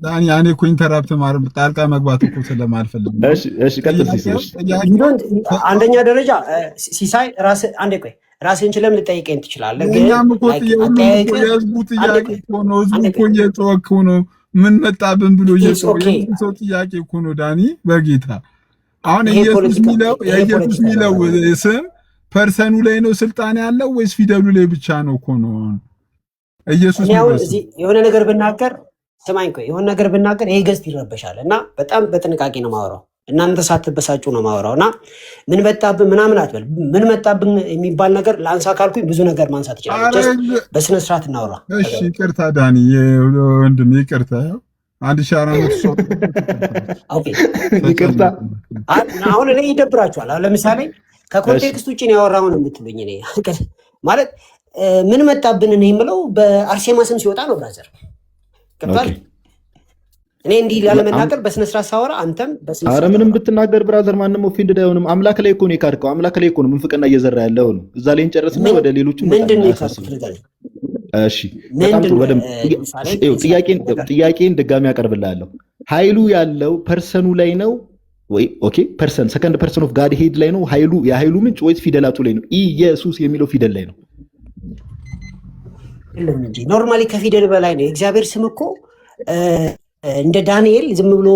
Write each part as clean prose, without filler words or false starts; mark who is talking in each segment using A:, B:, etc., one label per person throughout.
A: ዳኒ ያኔ እኮ ኢንተራፕት ማድረግ ጣልቃ መግባት እኮ ስለማልፈልግ ነው።
B: እሺ ቀጥል ሲሰሽ
C: አንደኛ ደረጃ ሲሳይ አንዴ ቆይ ራስህን ችለም ልጠይቀኝ ትችላለህ። ግን
A: እኛም እኮ የህዝቡ ጥያቄ እኮ ነው። ህዝቡ እኮ እየጮኸ ነው። ምን መጣብን ብሎ እየጮኸ ሰው ጥያቄ እኮ ነው። ዳኒ በጌታ አሁን ኢየሱስ የሚለው ስም ፐርሰኑ ላይ ነው ስልጣን ያለው ወይስ ፊደሉ ላይ ብቻ ነው እኮ ነው? ኢየሱስ
C: የሆነ ነገር ብናገር ስማኝ ቆይ የሆነ ነገር ብናገር ይሄ ገዝት ይረበሻል እና በጣም በጥንቃቄ ነው ማወራው። እናንተ ሳትበሳጩ ነው ማወራው እና ምን መጣብን ምናምን አትበል። ምን መጣብን የሚባል ነገር ለአንሳ ካልኩኝ ብዙ ነገር ማንሳት ይችላል። በስነ ስርዓት እናወራ።
A: እሺ ይቅርታ ዳኒ ወንድም ይቅርታ። 1400 ሰው
C: ኦኬ ይቅርታ። አሁን እኔ ይደብራችኋል። አሁን ለምሳሌ ከኮንቴክስት ውጪ ነው ያወራው ነው የምትሉኝ። እኔ ማለት ምን መጣብን እኔ የምለው በአርሴማ ስም ሲወጣ ነው ብራዘር ከባል እኔ እንዲህ ላለመናገር በስነ ስርዓት ሳወራ አንተም በስነ ስርዓት
B: ምንም ብትናገር ብራዘር ማንንም ኦፌንድ አይሆንም። አምላክ ላይ እኮ ነው የካድከው። አምላክ ላይ እኮ ነው ምንፍቅና እየዘራ ያለው ነው። እዛ ላይ እንጨርስና ወደ ሌሎቹ
C: ምንድነው የካድከው?
B: እሺ በጣም ጥሩ። ጥያቄን ድጋሚ አቀርብልሃለሁ። ኃይሉ ያለው ፐርሰኑ ላይ ነው ወይ? ኦኬ ፐርሰን ሰከንድ ፐርሰን ኦፍ ጋድ ሄድ ላይ ነው ኃይሉ? የኃይሉ ምንጭ ወይስ ፊደላቱ ላይ ነው? ኢየሱስ የሚለው ፊደል ላይ ነው?
C: እንጂ ኖርማሊ ከፊደል በላይ ነው። የእግዚአብሔር ስም እኮ እንደ ዳንኤል ዝም ብሎ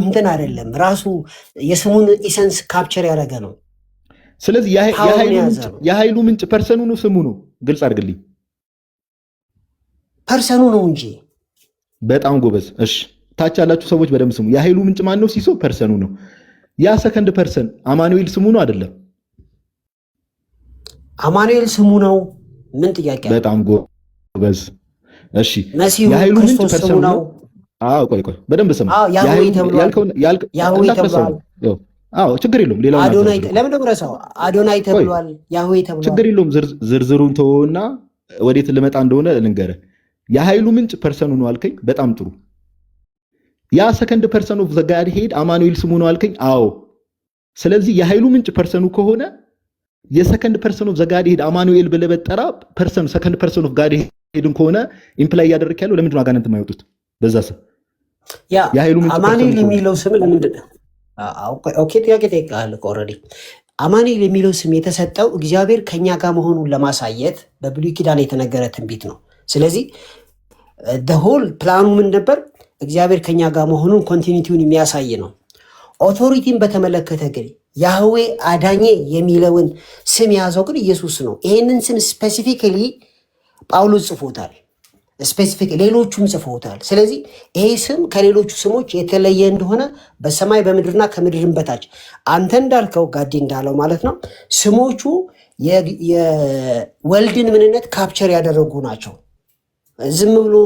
C: እንትን አይደለም። ራሱ የስሙን ኢሰንስ ካፕቸር ያደረገ ነው።
B: ስለዚህ የኃይሉ ምንጭ ፐርሰኑ ነው ስሙ ነው? ግልጽ አድርግልኝ።
C: ፐርሰኑ ነው እንጂ።
B: በጣም ጎበዝ። እሺ ታች ያላችሁ ሰዎች በደንብ ስሙ። የኃይሉ ምንጭ ማን ነው? ሲሶ ፐርሰኑ ነው። ያ ሰከንድ ፐርሰን አማኑኤል ስሙ ነው አይደለም?
C: አማኑኤል ስሙ ነው። ምን ጥያቄ?
B: በጣም ጎበዝ። እሺ
C: የኃይሉ ምንጭ ፐርሰኑ ነው።
B: ቆይ በደንብ ስማ። ችግር የለውም። ሌላው
C: ለምን ደብረሰው አዶናይ ተብሏል፣ ያህዌ ተብሏል።
B: ችግር የለውም። ዝርዝሩን ተወውና ወዴት ልመጣ እንደሆነ ልንገርህ። የኃይሉ ምንጭ ፐርሰኑ ነው አልከኝ። በጣም ጥሩ። ያ ሰከንድ ፐርሰን ኦፍ ዘ ጋድ ሄድ አማኑኤል ስሙ ነው አልከኝ። አዎ። ስለዚህ የኃይሉ ምንጭ ፐርሰኑ ከሆነ የሰከንድ ፐርሰን ኦፍ ዘ ጋድ ሄድ አማኑኤል ብለህ በጠራ ፐርሰን ሰከንድ ፐርሰን ኦፍ ጋድ ሄድን ከሆነ ኢምፕላይ እያደረክ ያለው ለምንድን ነው አጋንንት የማይወጡት በዛ ስም?
C: የኃይሉ ምንጭ አማኑኤል የሚለው ስም ለምንድን ነው? ኦኬ ጥያቄ ጠይቀሃል ኦልሬዲ። አማኑኤል የሚለው ስም የተሰጠው እግዚአብሔር ከኛ ጋር መሆኑን ለማሳየት በብሉይ ኪዳን የተነገረ ትንቢት ነው። ስለዚህ ሆል ፕላኑ ምን ነበር? እግዚአብሔር ከኛ ጋር መሆኑን ኮንቲኒቲውን የሚያሳይ ነው። ኦቶሪቲን በተመለከተ ግን ያህዌ አዳኜ የሚለውን ስም የያዘው ግን ኢየሱስ ነው። ይሄንን ስም ስፔሲፊካሊ ጳውሎስ ጽፎታል፣ ሌሎቹም ጽፎታል። ስለዚህ ይሄ ስም ከሌሎቹ ስሞች የተለየ እንደሆነ በሰማይ በምድርና ከምድርን በታች አንተ እንዳልከው ጋዲ እንዳለው ማለት ነው ስሞቹ የወልድን ምንነት ካፕቸር ያደረጉ ናቸው። ዝም ብሎ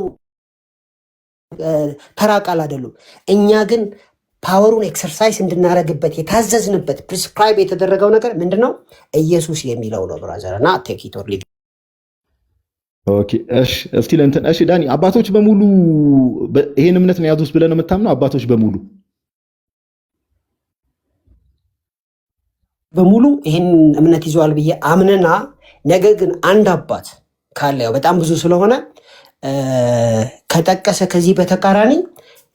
C: ተራ ቃል አይደሉም። እኛ ግን ፓወሩን ኤክሰርሳይዝ እንድናረግበት የታዘዝንበት ፕሪስክራይብ የተደረገው ነገር ምንድነው? ኢየሱስ የሚለው ነው ብራዘር እና ቴክ ኢት ኦር ሊቭ።
B: ኦኬ እሺ፣ እስቲ ለእንትን እሺ፣ ዳኒ አባቶች በሙሉ ይሄን እምነት ነው ያዙት ብለን ነው የምታምነው? አባቶች
C: በሙሉ ይሄን እምነት ይዘዋል ብዬ አምነና፣ ነገር ግን አንድ አባት ካለ ያው በጣም ብዙ ስለሆነ ከጠቀሰ ከዚህ በተቃራኒ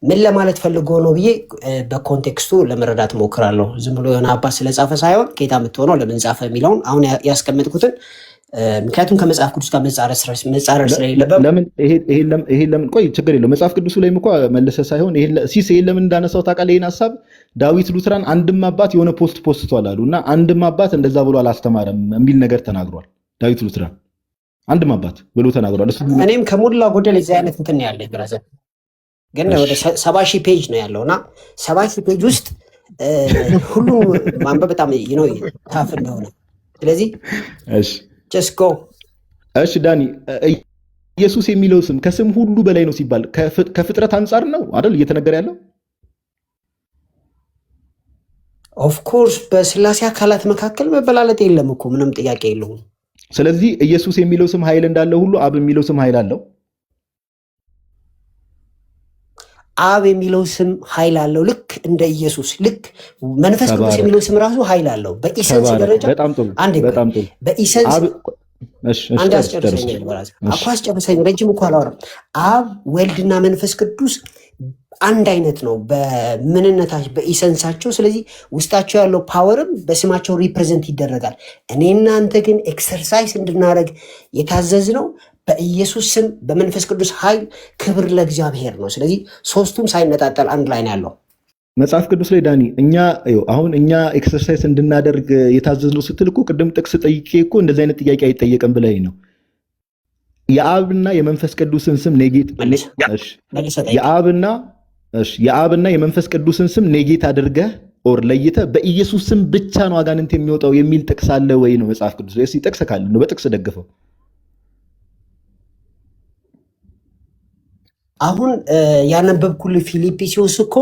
C: ምን ለማለት ፈልጎ ነው ብዬ በኮንቴክስቱ ለመረዳት ሞክራለሁ። ዝም ብሎ የሆነ አባት ስለጻፈ ሳይሆን ጌታ የምትሆነው ለምን ጻፈ የሚለውን አሁን ያስቀመጥኩትን ምክንያቱም ከመጽሐፍ ቅዱስ ጋር መጻረር ስለሌለበት
B: ለምን ቆይ ችግር የለው። መጽሐፍ ቅዱሱ ላይም እኮ መለሰ ሳይሆን ይሄን ለምን እንዳነሳው ታውቃለህ? ይሄን ሐሳብ ዳዊት ሉትራን አንድም አባት የሆነ ፖስቷል አሉ እና አንድም አባት እንደዛ ብሎ አላስተማረም የሚል ነገር ተናግሯል። ዳዊት ሉትራን አንድም አባት ብሎ ተናግሯል።
C: እኔም ከሞላ ጎደል የዚህ አይነት እንትን ያለኝ ብራዘር ግን ወደ 70,000 ፔጅ ነው ያለውና 70,000 ፔጅ ውስጥ ሁሉ ማንበብ በጣም ታፍ እንደሆነ ስለዚህ ጀስት ጎ።
B: እሺ ዳኒ ኢየሱስ የሚለው ስም ከስም ሁሉ በላይ ነው ሲባል ከፍጥረት አንጻር ነው አይደል እየተነገረ ያለው?
C: ኦፍ ኮርስ በስላሴ አካላት መካከል መበላለጥ የለም እኮ ምንም ጥያቄ የለውም።
B: ስለዚህ ኢየሱስ የሚለው ስም ኃይል እንዳለው ሁሉ አብ የሚለው ስም ኃይል አለው።
C: አብ የሚለው ስም ኃይል አለው ልክ እንደ ኢየሱስ። ልክ መንፈስ ቅዱስ የሚለው ስም ራሱ ኃይል አለው በኢሰንስ ደረጃ። በኢሰንስ አንድ አስጨርሰኛል በራስ አኳስ ጨርሰኝ ረጅም እኮ አላወራም። አብ ወልድና መንፈስ ቅዱስ አንድ አይነት ነው በምንነታቸው በኢሰንሳቸው። ስለዚህ ውስጣቸው ያለው ፓወርም በስማቸው ሪፕሬዘንት ይደረጋል። እኔ እናንተ ግን ኤክሰርሳይዝ እንድናደርግ የታዘዝ ነው በኢየሱስ ስም በመንፈስ ቅዱስ ኃይል ክብር ለእግዚአብሔር ነው። ስለዚህ ሶስቱም ሳይነጣጠል አንድ ላይ ነው ያለው
B: መጽሐፍ ቅዱስ ላይ ዳኒ። አሁን እኛ ኤክሰርሳይዝ እንድናደርግ የታዘዝነው ስትል እኮ ቅድም ጥቅስ ጠይቄ እኮ እንደዚህ አይነት ጥያቄ አይጠየቅም ብለኝ ነው። የአብና የመንፈስ ቅዱስን ስም ኔጌት የአብና የመንፈስ ቅዱስን ስም ኔጌት አድርገህ ኦር ለይተህ በኢየሱስ ስም ብቻ ነው አጋንንት የሚወጣው የሚል ጥቅስ አለ ወይ ነው መጽሐፍ ቅዱስ ላይ? ጥቅስ ካለ ነው በጥቅስ ደግፈው።
C: አሁን ያነበብኩልህ ፊልጵስዩስ እኮ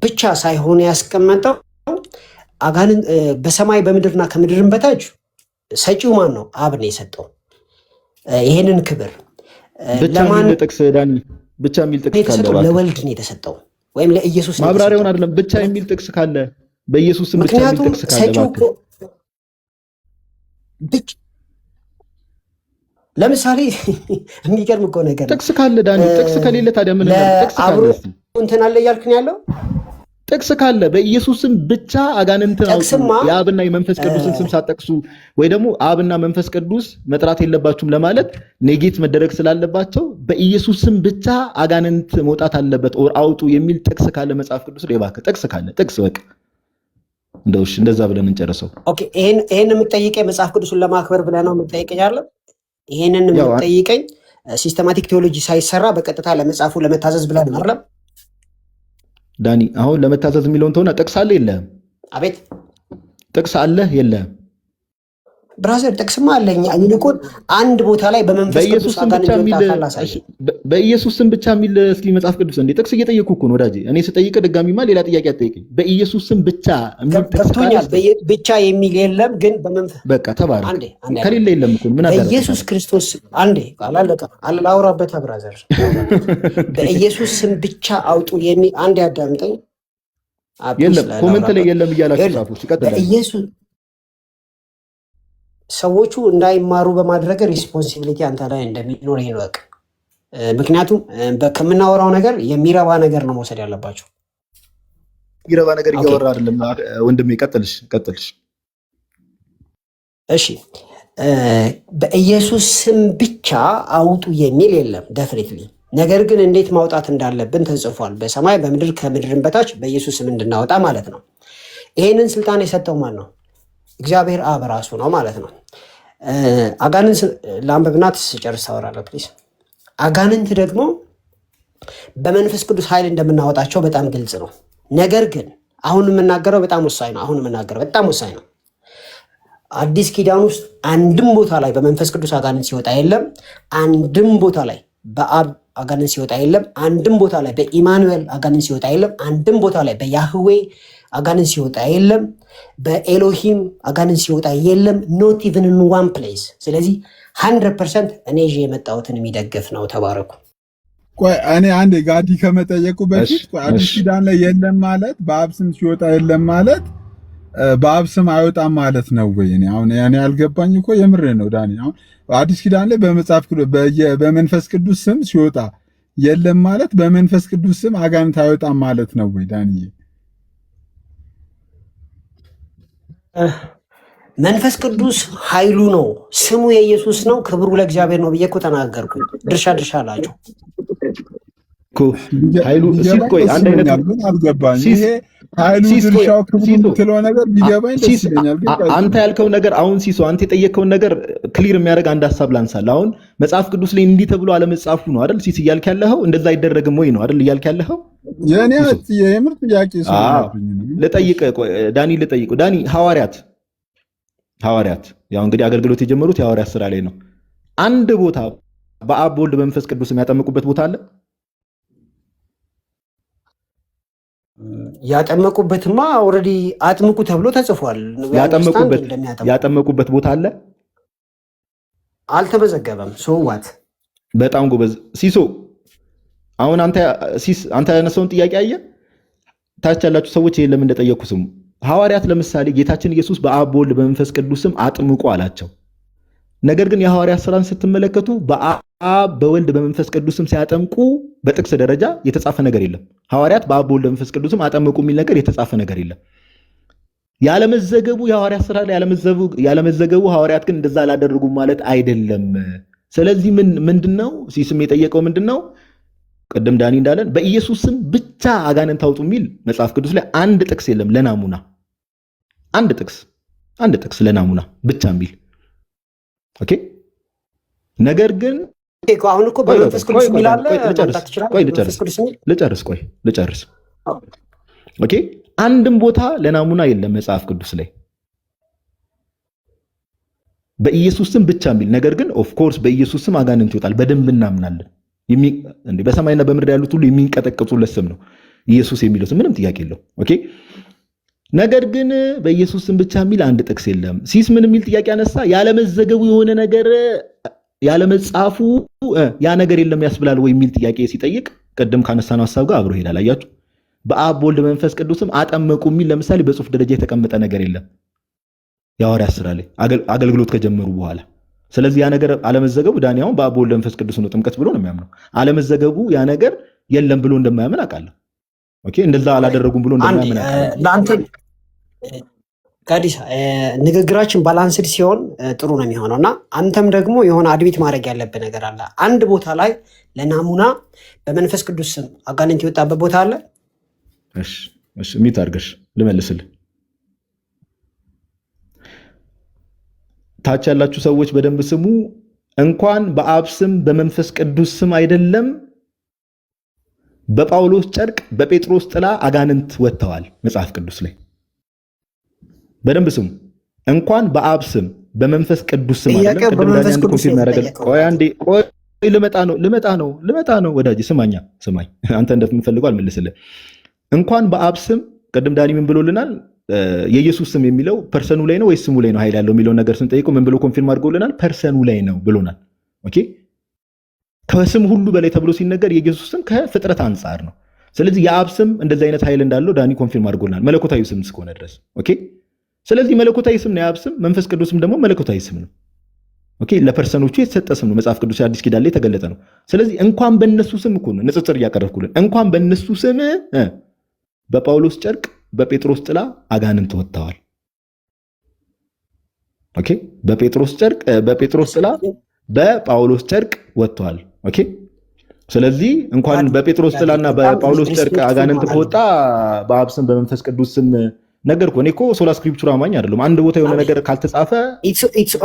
C: ብቻ ሳይሆን ያስቀመጠው አጋንንት በሰማይ በምድርና ከምድርም በታች ሰጪው ማን ነው? አብ ነው የሰጠው ይሄንን ክብር።
B: ለማን ጥቅስ ዳኒ? ብቻ የሚል ጥቅስ ካለ
C: ለወልድ ነው የተሰጠው ወይም ለኢየሱስ ነው።
B: ማብራሪያውን አይደለም ብቻ የሚል ጥቅስ ካለ በኢየሱስ ስም ብቻ የሚል ጥቅስ ካለ ለምሳሌ የሚገርም እኮ ነገር ጥቅስ ካለ ዳኒ፣ ጥቅስ ከሌለ ታዲያ ምን ጥቅስ ካለ
C: እንትን አለ እያልክ ነው ያለው?
B: ጥቅስ ካለ በኢየሱስ ስም ብቻ አጋንንትን አውጡ፣ የአብና የመንፈስ ቅዱስን ስም ሳጠቅሱ ወይ ደግሞ አብና መንፈስ ቅዱስ መጥራት የለባችሁም ለማለት ኔጌት መደረግ ስላለባቸው በኢየሱስ ስም ብቻ አጋንንት መውጣት አለበት ኦር አውጡ የሚል ጥቅስ ካለ መጽሐፍ ቅዱስ ላይ እባክህ ጥቅስ ካለ ጥቅስ በቃ እንደውሽ እንደዛ ብለን እንጨርሰው።
C: ኦኬ ይሄን የምትጠይቀኝ መጽሐፍ ቅዱስን ለማክበር ብለህ ነው የምትጠይቀኝ አይደል? ይሄንን የምትጠይቀኝ ሲስተማቲክ ቴዎሎጂ ሳይሰራ በቀጥታ ለመጽሐፉ ለመታዘዝ ብለህ ነው አይደል?
B: ዳኒ አሁን ለመታዘዝ የሚለውን ተሆነ ጥቅስ አለ የለህም?
C: አቤት
B: ጥቅስ አለ የለህም?
C: ብራዘር ጥቅስማ አለኝ። ይልቁን አንድ ቦታ ላይ በመንፈስ ቅዱስ
B: በኢየሱስ ስም ብቻ የሚል እስኪ መጽሐፍ ቅዱስ እንዴ ጥቅስ እየጠየኩ እኮ ነው ወዳጄ። እኔ ስጠይቅ ድጋሚማ ሌላ ጥያቄ አትጠይቀኝ። በኢየሱስ ስም ብቻ የሚል ጥቅስ
C: ብቻ የሚል የለም። ግን በመንፈስ
B: በቃ ተባረክ። ከሌለ የለም እኮ ምን አደረገ?
C: በኢየሱስ ክርስቶስ አንዴ አላለቀ አላውራበት ብራዘር። በኢየሱስ ስም ብቻ አውጡ የሚል አንዴ አዳምጠኝ።
B: የለም ኮሜንት ላይ የለም እያላችሁ ጻፉ። ይቀጥላል።
C: በኢየሱስ ሰዎቹ እንዳይማሩ በማድረግ ሪስፖንሲቢሊቲ አንተ ላይ እንደሚኖር ይወቅ። ምክንያቱም ከምናወራው ነገር የሚረባ ነገር ነው መውሰድ ያለባቸው።
B: የሚረባ ነገር እያወራ አይደለም ወንድሜ። ቀጥልሽ። እሺ
C: በኢየሱስ ስም ብቻ አውጡ የሚል የለም ዴፊኒትሊ። ነገር ግን እንዴት ማውጣት እንዳለብን ተጽፏል። በሰማይ በምድር ከምድርን በታች በኢየሱስ ስም እንድናወጣ ማለት ነው። ይሄንን ስልጣን የሰጠው ማን ነው? እግዚአብሔር አብ ራሱ ነው ማለት ነው። አጋንንት ለአንበብና ትጨርስ ታወራለህ ፕሊዝ። አጋንንት ደግሞ በመንፈስ ቅዱስ ኃይል እንደምናወጣቸው በጣም ግልጽ ነው። ነገር ግን አሁን የምናገረው በጣም ወሳኝ ነው። አዲስ ኪዳን ውስጥ አንድም ቦታ ላይ በመንፈስ ቅዱስ አጋንንት ሲወጣ የለም። አንድም ቦታ ላይ በአብ አጋንንት ሲወጣ የለም። አንድም ቦታ ላይ በኢማኑኤል አጋንንት ሲወጣ የለም። አንድም ቦታ ላይ በያህዌ አጋንንት ሲወጣ የለም። በኤሎሂም አጋንንት ሲወጣ የለም። ኖት ኢቨን ኢን ዋን ፕሌስ። ስለዚህ 100% እኔ ይዤ የመጣሁትን የሚደግፍ ነው። ተባረኩ።
A: ቆይ እኔ አንዴ ጋዲ ከመጠየቁ በፊት አዲስ ኪዳን ላይ የለም ማለት በአብ ስም ሲወጣ የለም ማለት በአብ ስም አይወጣም ማለት ነው ወይ? እኔ ያልገባኝ እኮ የምር ነው ዳኒ። አሁን አዲስ ኪዳን ላይ በመንፈስ ቅዱስ ስም ሲወጣ የለም ማለት በመንፈስ ቅዱስ ስም አጋንንት አይወጣም ማለት ነው ወይ ዳኒ?
C: መንፈስ ቅዱስ ኃይሉ ነው፣ ስሙ የኢየሱስ ነው፣ ክብሩ ለእግዚአብሔር ነው ብዬ እኮ ተናገርኩ። ድርሻ አላቸው
B: እኮ ኃይሉ ሲቆይ አንድ አይነት
A: አልገባኝ። ይሄ ኃይሉ ድርሻው ክብሩ የምትለው ነገር ቢገባኝ ደስ ይለኛል።
B: አንተ ያልከው ነገር አሁን ሲሶ አንተ የጠየቀውን ነገር ክሊር የሚያደርግ አንድ ሀሳብ ላንሳል። አሁን መጽሐፍ ቅዱስ ላይ እንዲህ ተብሎ አለመጻፉ ነው አይደል? ሲስ እያልክ ያለኸው እንደዛ አይደረግም ወይ ነው አይደል እያልክ ያለኸው?
A: የኔ የምር ጥያቄ
B: ዳኒ ልጠይቀው። ዳኒ ሐዋርያት ያው እንግዲህ አገልግሎት የጀመሩት የሐዋርያት ስራ ላይ ነው። አንድ ቦታ በአብ ወልድ በመንፈስ ቅዱስ የሚያጠምቁበት ቦታ አለ?
C: ያጠመቁበትማ ኦልሬዲ አጥምቁ ተብሎ ተጽፏል።
B: ያጠመቁበት ቦታ አለ?
C: አልተመዘገበም። ሶዋት
B: በጣም ጎበዝ ሲሶ። አሁን አንተ ያነሳውን ጥያቄ አየ ታች ያላችሁ ሰዎች ይሄን ለምን እንደጠየቁ ስሙ። ሐዋርያት ለምሳሌ ጌታችን ኢየሱስ በአብ በወልድ በመንፈስ ቅዱስም አጥምቁ አላቸው። ነገር ግን የሐዋርያት ስራን ስትመለከቱ በአብ በአብ በወልድ በመንፈስ ቅዱስም ሲያጠምቁ በጥቅስ ደረጃ የተጻፈ ነገር የለም። ሐዋርያት በአብ በወልድ በመንፈስ ቅዱስም አጠመቁ የሚል ነገር የተጻፈ ነገር የለም። ያለመዘገቡ የሐዋርያት ሥራ ላይ ያለመዘገቡ ሐዋርያት ግን እንደዛ አላደረጉም ማለት አይደለም። ስለዚህ ምንድነው ሲስም የጠየቀው ምንድነው? ቅድም ዳኒ እንዳለን በኢየሱስ ስም ብቻ አጋንንት አውጡ የሚል መጽሐፍ ቅዱስ ላይ አንድ ጥቅስ የለም። ለናሙና አንድ ጥቅስ ለናሙና ብቻ የሚል ኦኬ። ነገር ግን
C: አሁን እኮ በመንፈስ ቅዱስ የሚል አለ።
B: ልጨርስ። ኦኬ አንድም ቦታ ለናሙና የለም መጽሐፍ ቅዱስ ላይ በኢየሱስ ስም ብቻ የሚል ነገር ግን ኦፍ ኮርስ በኢየሱስ ስም አጋንንት ይወጣል በደንብ እናምናለን። በሰማይና በምድር ያሉት ሁሉ የሚንቀጠቀጡለት ስም ነው ኢየሱስ የሚለው ስም፣ ምንም ጥያቄ የለው። ኦኬ ነገር ግን በኢየሱስ ስም ብቻ የሚል አንድ ጥቅስ የለም። ሲስ ምን የሚል ጥያቄ አነሳ? ያለመዘገቡ የሆነ ነገር ያለመጻፉ ያ ነገር የለም ያስብላል ወይ የሚል ጥያቄ ሲጠይቅ ቅድም ካነሳነው ሐሳብ ጋር አብሮ ይሄዳል። አያችሁ በአብ በወልድ መንፈስ ቅዱስም አጠመቁ የሚል ለምሳሌ በጽሁፍ ደረጃ የተቀመጠ ነገር የለም የሐዋርያት ሥራ ላይ አገልግሎት ከጀመሩ በኋላ። ስለዚህ ያ ነገር አለመዘገቡ ዳንያውን በአብ በወልድ መንፈስ ቅዱስ ነው ጥምቀት ብሎ ነው የሚያምነው። አለመዘገቡ ያ ነገር የለም ብሎ እንደማያምን አውቃለሁ። ኦኬ እንደዛ አላደረጉም ብሎ እንደማያምን አውቃለሁ።
C: ለአንተ ጋዲስ ንግግራችን ባላንስድ ሲሆን ጥሩ ነው የሚሆነው እና አንተም ደግሞ የሆነ አድሚት ማድረግ ያለብህ ነገር አለ። አንድ ቦታ ላይ ለናሙና በመንፈስ ቅዱስ ስም አጋንንት የወጣበት ቦታ አለ።
B: እሺ ሚት አድርገሽ ልመልስልህ። ታች ያላችሁ ሰዎች በደንብ ስሙ። እንኳን በአብ ስም በመንፈስ ቅዱስ ስም አይደለም በጳውሎስ ጨርቅ በጴጥሮስ ጥላ አጋንንት ወጥተዋል መጽሐፍ ቅዱስ ላይ። በደንብ ስሙ። እንኳን በአብ ስም በመንፈስ ቅዱስ ስም አይደለም። ቅድም ዳንያ አንድ ኮንፊርም ያደረገ ቆይ ልመጣ ነው ወዳጅ ስማኝ አንተ እንደምትፈልገው አልመልስልህ። እንኳን በአብ ስም ቅድም ዳኒ ምን ብሎልናል? የኢየሱስ ስም የሚለው ፐርሰኑ ላይ ነው ወይስ ስሙ ላይ ነው ኃይል ያለው የሚለውን ነገር ስንጠይቀው ምን ብሎ ኮንፊርም አድርጎልናል? ፐርሰኑ ላይ ነው ብሎናል። ኦኬ ከስም ሁሉ በላይ ተብሎ ሲነገር የኢየሱስ ስም ከፍጥረት አንጻር ነው። ስለዚህ የአብ ስም እንደዚህ አይነት ኃይል እንዳለው ዳኒ ኮንፊርም አድርጎልናል፣ መለኮታዊ ስም እስከሆነ ድረስ። ኦኬ ስለዚህ መለኮታዊ ስም ነው የአብ ስም፣ መንፈስ ቅዱስም ደግሞ መለኮታዊ ስም ነው። ኦኬ ለፐርሰኖቹ የተሰጠ ስም ነው። መጽሐፍ ቅዱስ አዲስ ኪዳን ላይ የተገለጠ ነው። ስለዚህ እንኳን በእነሱ ስም እኮ ነው ንጽጽር እያቀረብኩልን። እንኳን በእነሱ ስም በጳውሎስ ጨርቅ በጴጥሮስ ጥላ አጋንንት ወጥተዋል። ኦኬ በጴጥሮስ ጥላ በጳውሎስ ጨርቅ ወጥተዋል። ኦኬ ስለዚህ እንኳን በጴጥሮስ ጥላና በጳውሎስ ጨርቅ አጋንንት ከወጣ በአብ ስም በመንፈስ ቅዱስ ስም ነገርኩ። እኔ እኮ ሶላ ስክሪፕቹር አማኝ አይደለም። አንድ ቦታ የሆነ ነገር ካልተጻፈ
C: ኢትስ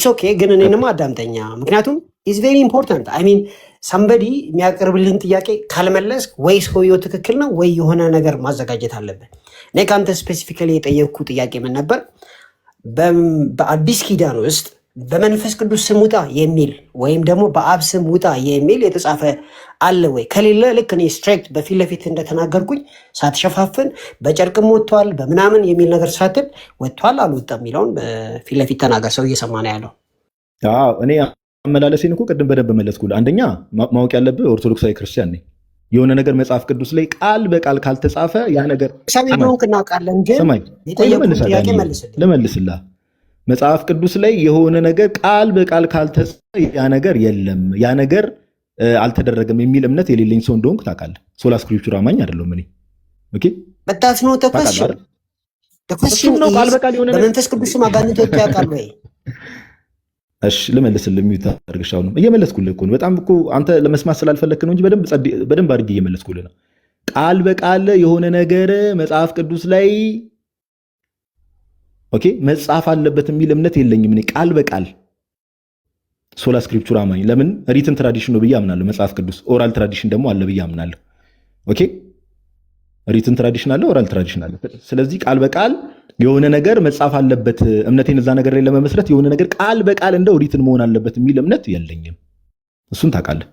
C: ኦኬ ግን እኔንም አዳምጠኛ። ምክንያቱም ኢትስ ቬሪ ኢምፖርታንት አይ ሚን ሰምበዲ የሚያቀርብልህን ጥያቄ ካልመለስ ወይ ሰውየው ትክክል ነው ወይ የሆነ ነገር ማዘጋጀት አለብን። እኔ ከአንተ ስፔሲፊካሊ የጠየቅኩ ጥያቄ ምን ነበር? በአዲስ ኪዳን ውስጥ በመንፈስ ቅዱስ ስም ውጣ የሚል ወይም ደግሞ በአብ ስም ውጣ የሚል የተጻፈ አለ ወይ? ከሌለ ልክ እኔ ስትሬክት በፊት ለፊት እንደተናገርኩኝ ሳትሸፋፍን በጨርቅም ወጥቷል በምናምን የሚል ነገር ሳትል ወጥቷል አልወጣም የሚለውን በፊት ለፊት ተናገር። ሰው እየሰማ ነው ያለው።
B: እኔ አመላለሴን እኮ ቅድም በደንብ መለስኩልህ። አንደኛ ማወቅ ያለብህ ኦርቶዶክሳዊ ክርስቲያን ነኝ። የሆነ ነገር መጽሐፍ ቅዱስ ላይ ቃል በቃል ካልተጻፈ ያ ነገር
C: እናውቃለን፣ ግን ጥያቄ
B: ልመልስልህ። መጽሐፍ ቅዱስ ላይ የሆነ ነገር ቃል በቃል ካልተጻፈ ያ ነገር የለም፣ ያ ነገር አልተደረገም የሚል እምነት የሌለኝ ሰው እንደሆንክ ታውቃለህ። ሶላ ስክሪፕቹር አማኝ አይደለሁም እኔ። ኦኬ
C: በጣት ነው ተፈሽን
B: ነው ቃል በቃል የሆነ
C: በመንፈስ ቅዱስ ማጋነን ያውቃል ወይ?
B: እሺ ልመልስልህ። ሚዩት አድርግሻው ነው እየመለስኩልህ እኮ ነው። በጣም እኮ አንተ ለመስማት ስላልፈለክ ነው እንጂ በደንብ አድርጌ እየመለስኩልህ ነው። ቃል በቃል የሆነ ነገር መጽሐፍ ቅዱስ ላይ ኦኬ መጽሐፍ አለበት የሚል እምነት የለኝም እኔ። ቃል በቃል ሶላ ስክሪፕቹር አማኝ። ለምን ሪትን ትራዲሽን ነው ብዬ አምናለሁ። መጽሐፍ ቅዱስ ኦራል ትራዲሽን ደግሞ አለ ብዬ አምናለሁ። ኦኬ ሪትን ትራዲሽን አለ፣ ኦራል ትራዲሽን አለ። ስለዚህ ቃል በቃል የሆነ ነገር መጽሐፍ አለበት፣ እምነቴን እዛ ነገር ላይ ለመመስረት የሆነ ነገር ቃል በቃል እንደው ሪትን መሆን አለበት የሚል እምነት የለኝም። እሱን ታውቃለህ።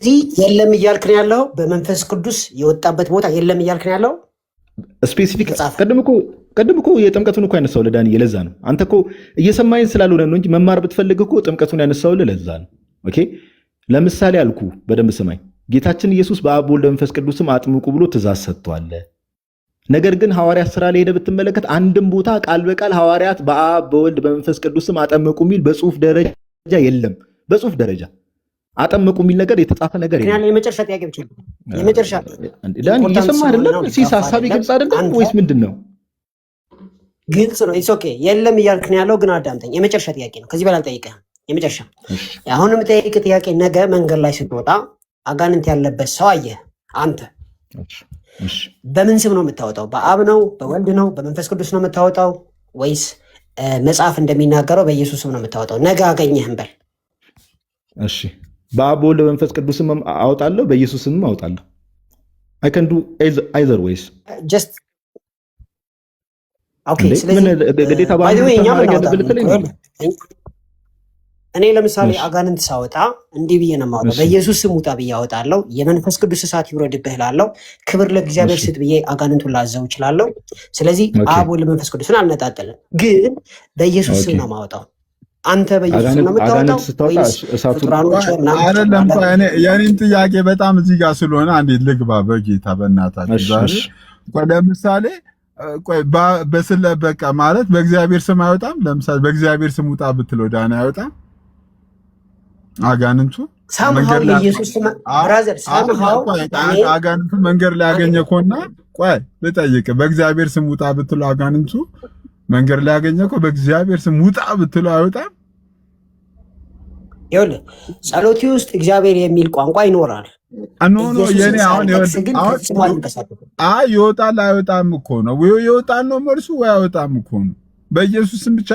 C: እዚህ የለም እያልክ ነው ያለው። በመንፈስ ቅዱስ የወጣበት ቦታ የለም እያልክ ነው ያለው።
B: ስፔሲፊክ ቅድም እኮ የጥምቀቱን እኮ ያነሳው ለዳኒ ለዛ ነው። አንተ እኮ እየሰማኝ ስላልሆነ ነው እንጂ መማር ብትፈልግ እኮ ጥምቀቱን ያነሳው ለዛ ነው። ኦኬ ለምሳሌ አልኩ፣ በደንብ ስማኝ። ጌታችን ኢየሱስ በአብ በወልድ በመንፈስ ቅዱስም አጥምቁ ብሎ ትእዛዝ ሰጥቷል። ነገር ግን ሐዋርያት ሥራ ላይ ሄደህ ብትመለከት አንድም ቦታ ቃል በቃል ሐዋርያት በአብ በወልድ በመንፈስ ቅዱስም አጠመቁ የሚል በጽሁፍ ደረጃ የለም። በጽሁፍ ደረጃ አጠመቁ የሚል ነገር የተጻፈ ነገር የለም።
C: የመጨረሻ ጥያቄ ብቻ የመጨረሻ
B: ዳኒ እየሰማ አይደለም? ሲስ ሀሳቢ ግልጽ አይደለም ወይስ ምንድን ነው?
C: ግልጽ ነው። ኢትስ ኦኬ የለም እያልክ ነው ያለው፣ ግን አዳምጠኝ። የመጨረሻ ጥያቄ ነው። ከዚህ በላይ አልጠይቅህም። የመጨረሻ አሁን የምጠይቅ ጥያቄ፣ ነገ መንገድ ላይ ስትወጣ አጋንንት ያለበት ሰው አየህ አንተ፣ በምን ስም ነው የምታወጣው? በአብ ነው? በወልድ ነው? በመንፈስ ቅዱስ ነው የምታወጣው? ወይስ መጽሐፍ እንደሚናገረው በኢየሱስ ስም ነው የምታወጣው? ነገ አገኘህም በል።
B: እሺ በአብ በወልድ በመንፈስ ቅዱስም አወጣለሁ፣ በኢየሱስም አወጣለሁ። አይ ካን ዱ አይዘር ዌይስ
C: ጀስት ኦኬ። ስለዚህ
B: ግዴታ
C: እኔ ለምሳሌ አጋንንት ሳወጣ እንዲህ ብዬ ነው የማወጣው፣ በኢየሱስ ስም ውጣ ብዬ አወጣለሁ። የመንፈስ ቅዱስ እሳት ይውረድብህ እላለሁ። ክብር ለእግዚአብሔር ስጥ ብዬ አጋንንቱን ላዘው እችላለሁ። ስለዚህ አብ ወልድ መንፈስ ቅዱስን አልነጣጥልም፣ ግን በኢየሱስ ስም ነው የማወጣው። አንተ በኢየሱስ ነው የምታወጣው ወይስ ፍጡራኖች
A: አይደለም? የኔም ጥያቄ በጣም እዚህ ጋር ስለሆነ አንዴት ልግባ በጌታ በእናታችሁ ዛሬ ለምሳሌ ቆይ በስለ በቃ ማለት በእግዚአብሔር ስም አይወጣም። ለምሳሌ በእግዚአብሔር ስም ውጣ ብትለው ዳና አይወጣም አጋንንቱ።
C: ሳምሃው የኢየሱስ ስም ብራዘር ሳምሃው
A: አጋንንቱ መንገድ ላይ ያገኘ ኮና ቆይ ልጠይቅ፣ በእግዚአብሔር ስም ውጣ ብትለው አጋንንቱ መንገድ ላይ ያገኘ ኮ በእግዚአብሔር ስም ውጣ ብትለው አይወጣም።
C: ይኸውልህ ጸሎቴ ውስጥ እግዚአብሔር የሚል ቋንቋ ይኖራል።
A: ኖ የኔ አሁን ይወጣል አይወጣም እኮ ነው። ወይ ይወጣል ነው መልሱ፣ ወይ አይወጣም እኮ ነው። በኢየሱስ ስም ብቻ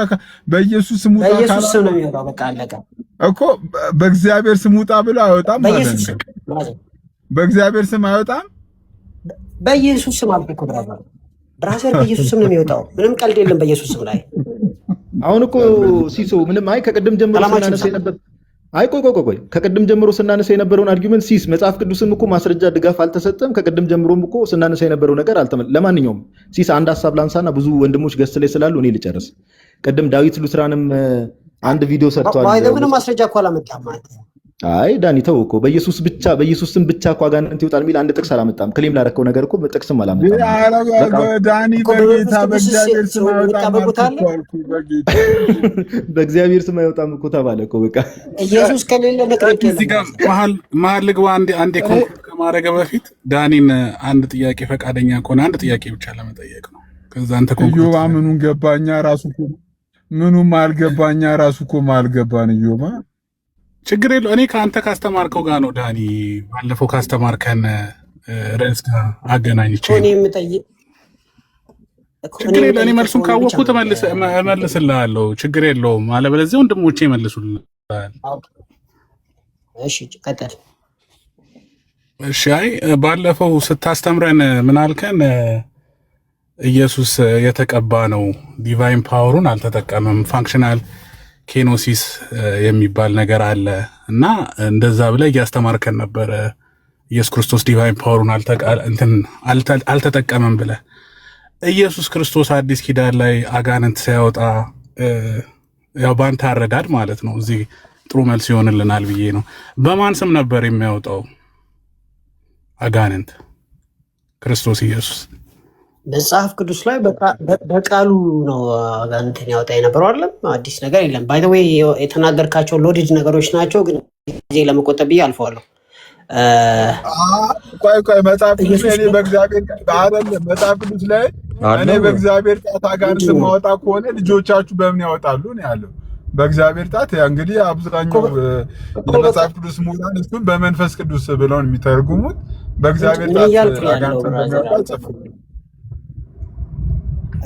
A: በኢየሱስ ስም ውጣ
C: በኢየሱስ ስም ነው የሚወጣው። በቃ አለቀ
A: እኮ። በእግዚአብሔር ስም ውጣ ብሎ አይወጣም ማለት ነው። በእግዚአብሔር ስም አይወጣም።
C: በኢየሱስ ስም አልኩ እኮ ብራዘር፣ በኢየሱስ ስም ነው የሚወጣው። ምንም ቀልድ የለም በኢየሱስ ስም ላይ።
B: አሁን እኮ ሲሶ ምንም ከቅድም ጀምሮ ስናነሳ ነበር። ቆይ ከቅድም ጀምሮ ስናነሳ የነበረውን አርጊውመንት ሲስ መጽሐፍ ቅዱስም እኮ ማስረጃ ድጋፍ አልተሰጠም። ከቅድም ጀምሮም እኮ ስናነሳ የነበረው ነገር ለማንኛውም ሲስ አንድ ሀሳብ ላንሳና ብዙ ወንድሞች ገስት ላይ ስላሉ እኔ ልጨርስ። ቅድም ዳዊት ሉትራንም አንድ ቪዲዮ ሰርቷል።
C: ምንም ማስረጃ እኮ አላመጣም ማለት ነው።
B: አይ ዳኒ ተው እኮ በኢየሱስ ስም ብቻ እኮ አጋንንት ይወጣል የሚል አንድ ጥቅስ አላመጣም። ክሌም ላደረከው ነገር እኮ ጥቅስም አላመጣም።
A: ዳኒ በጌታ በእግዚአብሔር ስም አይወጣም፣
B: በእግዚአብሔር ስም አይወጣም እኮ ተባለ እኮ። በቃ
C: ኢየሱስ ከሌለ ነጥብ
D: እዚህ ጋር መሀል ልግባ። አንዴ ኮንክሉድ ከማድረግ በፊት ዳኒን አንድ ጥያቄ ፈቃደኛ ከሆነ አንድ ጥያቄ ብቻ ለመጠየቅ ነው። ከዛ አንተ
A: ኮንክሉድ ምኑን ገባኛ ራሱ እኮ ምኑም አልገባኛ ራሱ እኮ ማልገባን እዮማ
D: ችግር የለው። እኔ ከአንተ ካስተማርከው ጋር ነው ዳኒ። ባለፈው ካስተማርከን ርዕስ ጋር አገናኝቼ ችግር የለው። እኔ መልሱን ካወቅኩት እመልስልሃለሁ። ችግር የለውም። አለበለዚያ ወንድሞቼ ይመልሱልሃል።
C: እሺ ቀጥል።
D: እሺ አይ ባለፈው ስታስተምረን ምን አልከን? ኢየሱስ የተቀባ ነው፣ ዲቫይን ፓወሩን አልተጠቀመም፣ ፋንክሽናል ኬኖሲስ የሚባል ነገር አለ እና እንደዛ ብለህ እያስተማርከን ነበረ። ኢየሱስ ክርስቶስ ዲቫይን ፓወሩን አልተጠቀመም ብለህ። ኢየሱስ ክርስቶስ አዲስ ኪዳን ላይ አጋንንት ሲያወጣ ያው ባንተ አረዳድ ማለት ነው፣ እዚህ ጥሩ መልስ ይሆንልናል ብዬ ነው። በማን ስም ነበር የሚያወጣው አጋንንት ክርስቶስ ኢየሱስ?
C: መጽሐፍ ቅዱስ ላይ በቃሉ ነው አጋንንትን ያወጣ የነበረው አይደለም። አዲስ ነገር የለም። ባይ ዘ ዌይ የተናገርካቸው ሎዲድ ነገሮች ናቸው፣ ግን ጊዜ ለመቆጠብ ብዬ አልፈዋለሁ።
A: ቆይ መጽሐፍ ቅዱስ ላይ መጽሐፍ ቅዱስ ላይ እኔ በእግዚአብሔር ጣት አጋንንት ማወጣ ከሆነ ልጆቻችሁ በምን ያወጣሉ ነው ያለው። በእግዚአብሔር ጣት እንግዲህ አብዛኛው የመጽሐፍ ቅዱስ ምሁራን እሱን በመንፈስ ቅዱስ ብለውን የሚተረጉሙት በእግዚአብሔር ጣት አጋንንት እንደሚያወጣ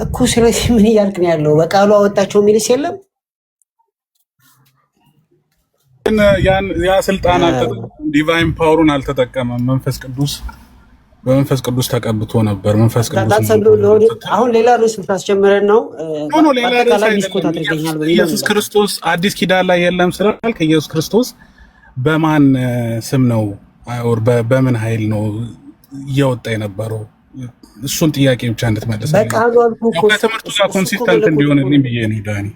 C: እኮ። ስለዚህ ምን እያልክ ነው ያለው? በቃሉ አወጣቸው የሚልስ የለም።
D: ያ ስልጣን ዲቫይን ፓወሩን አልተጠቀመም። በመንፈስ ቅዱስ ተቀብቶ ነበር። መንፈስ ቅዱስ
C: አሁን ሌላ ርዕስ ታስጀምረን ነው።
D: ኢየሱስ ክርስቶስ አዲስ ኪዳን ላይ የለም ስላልክ ኢየሱስ ክርስቶስ በማን ስም ነው በምን ኃይል ነው እያወጣ የነበረው? እሱን ጥያቄ ብቻ እንድትመልስ ከትምህርቱ ጋር ኮንሲስተንት እንዲሆንልኝ ብዬ ነው ዳኒ።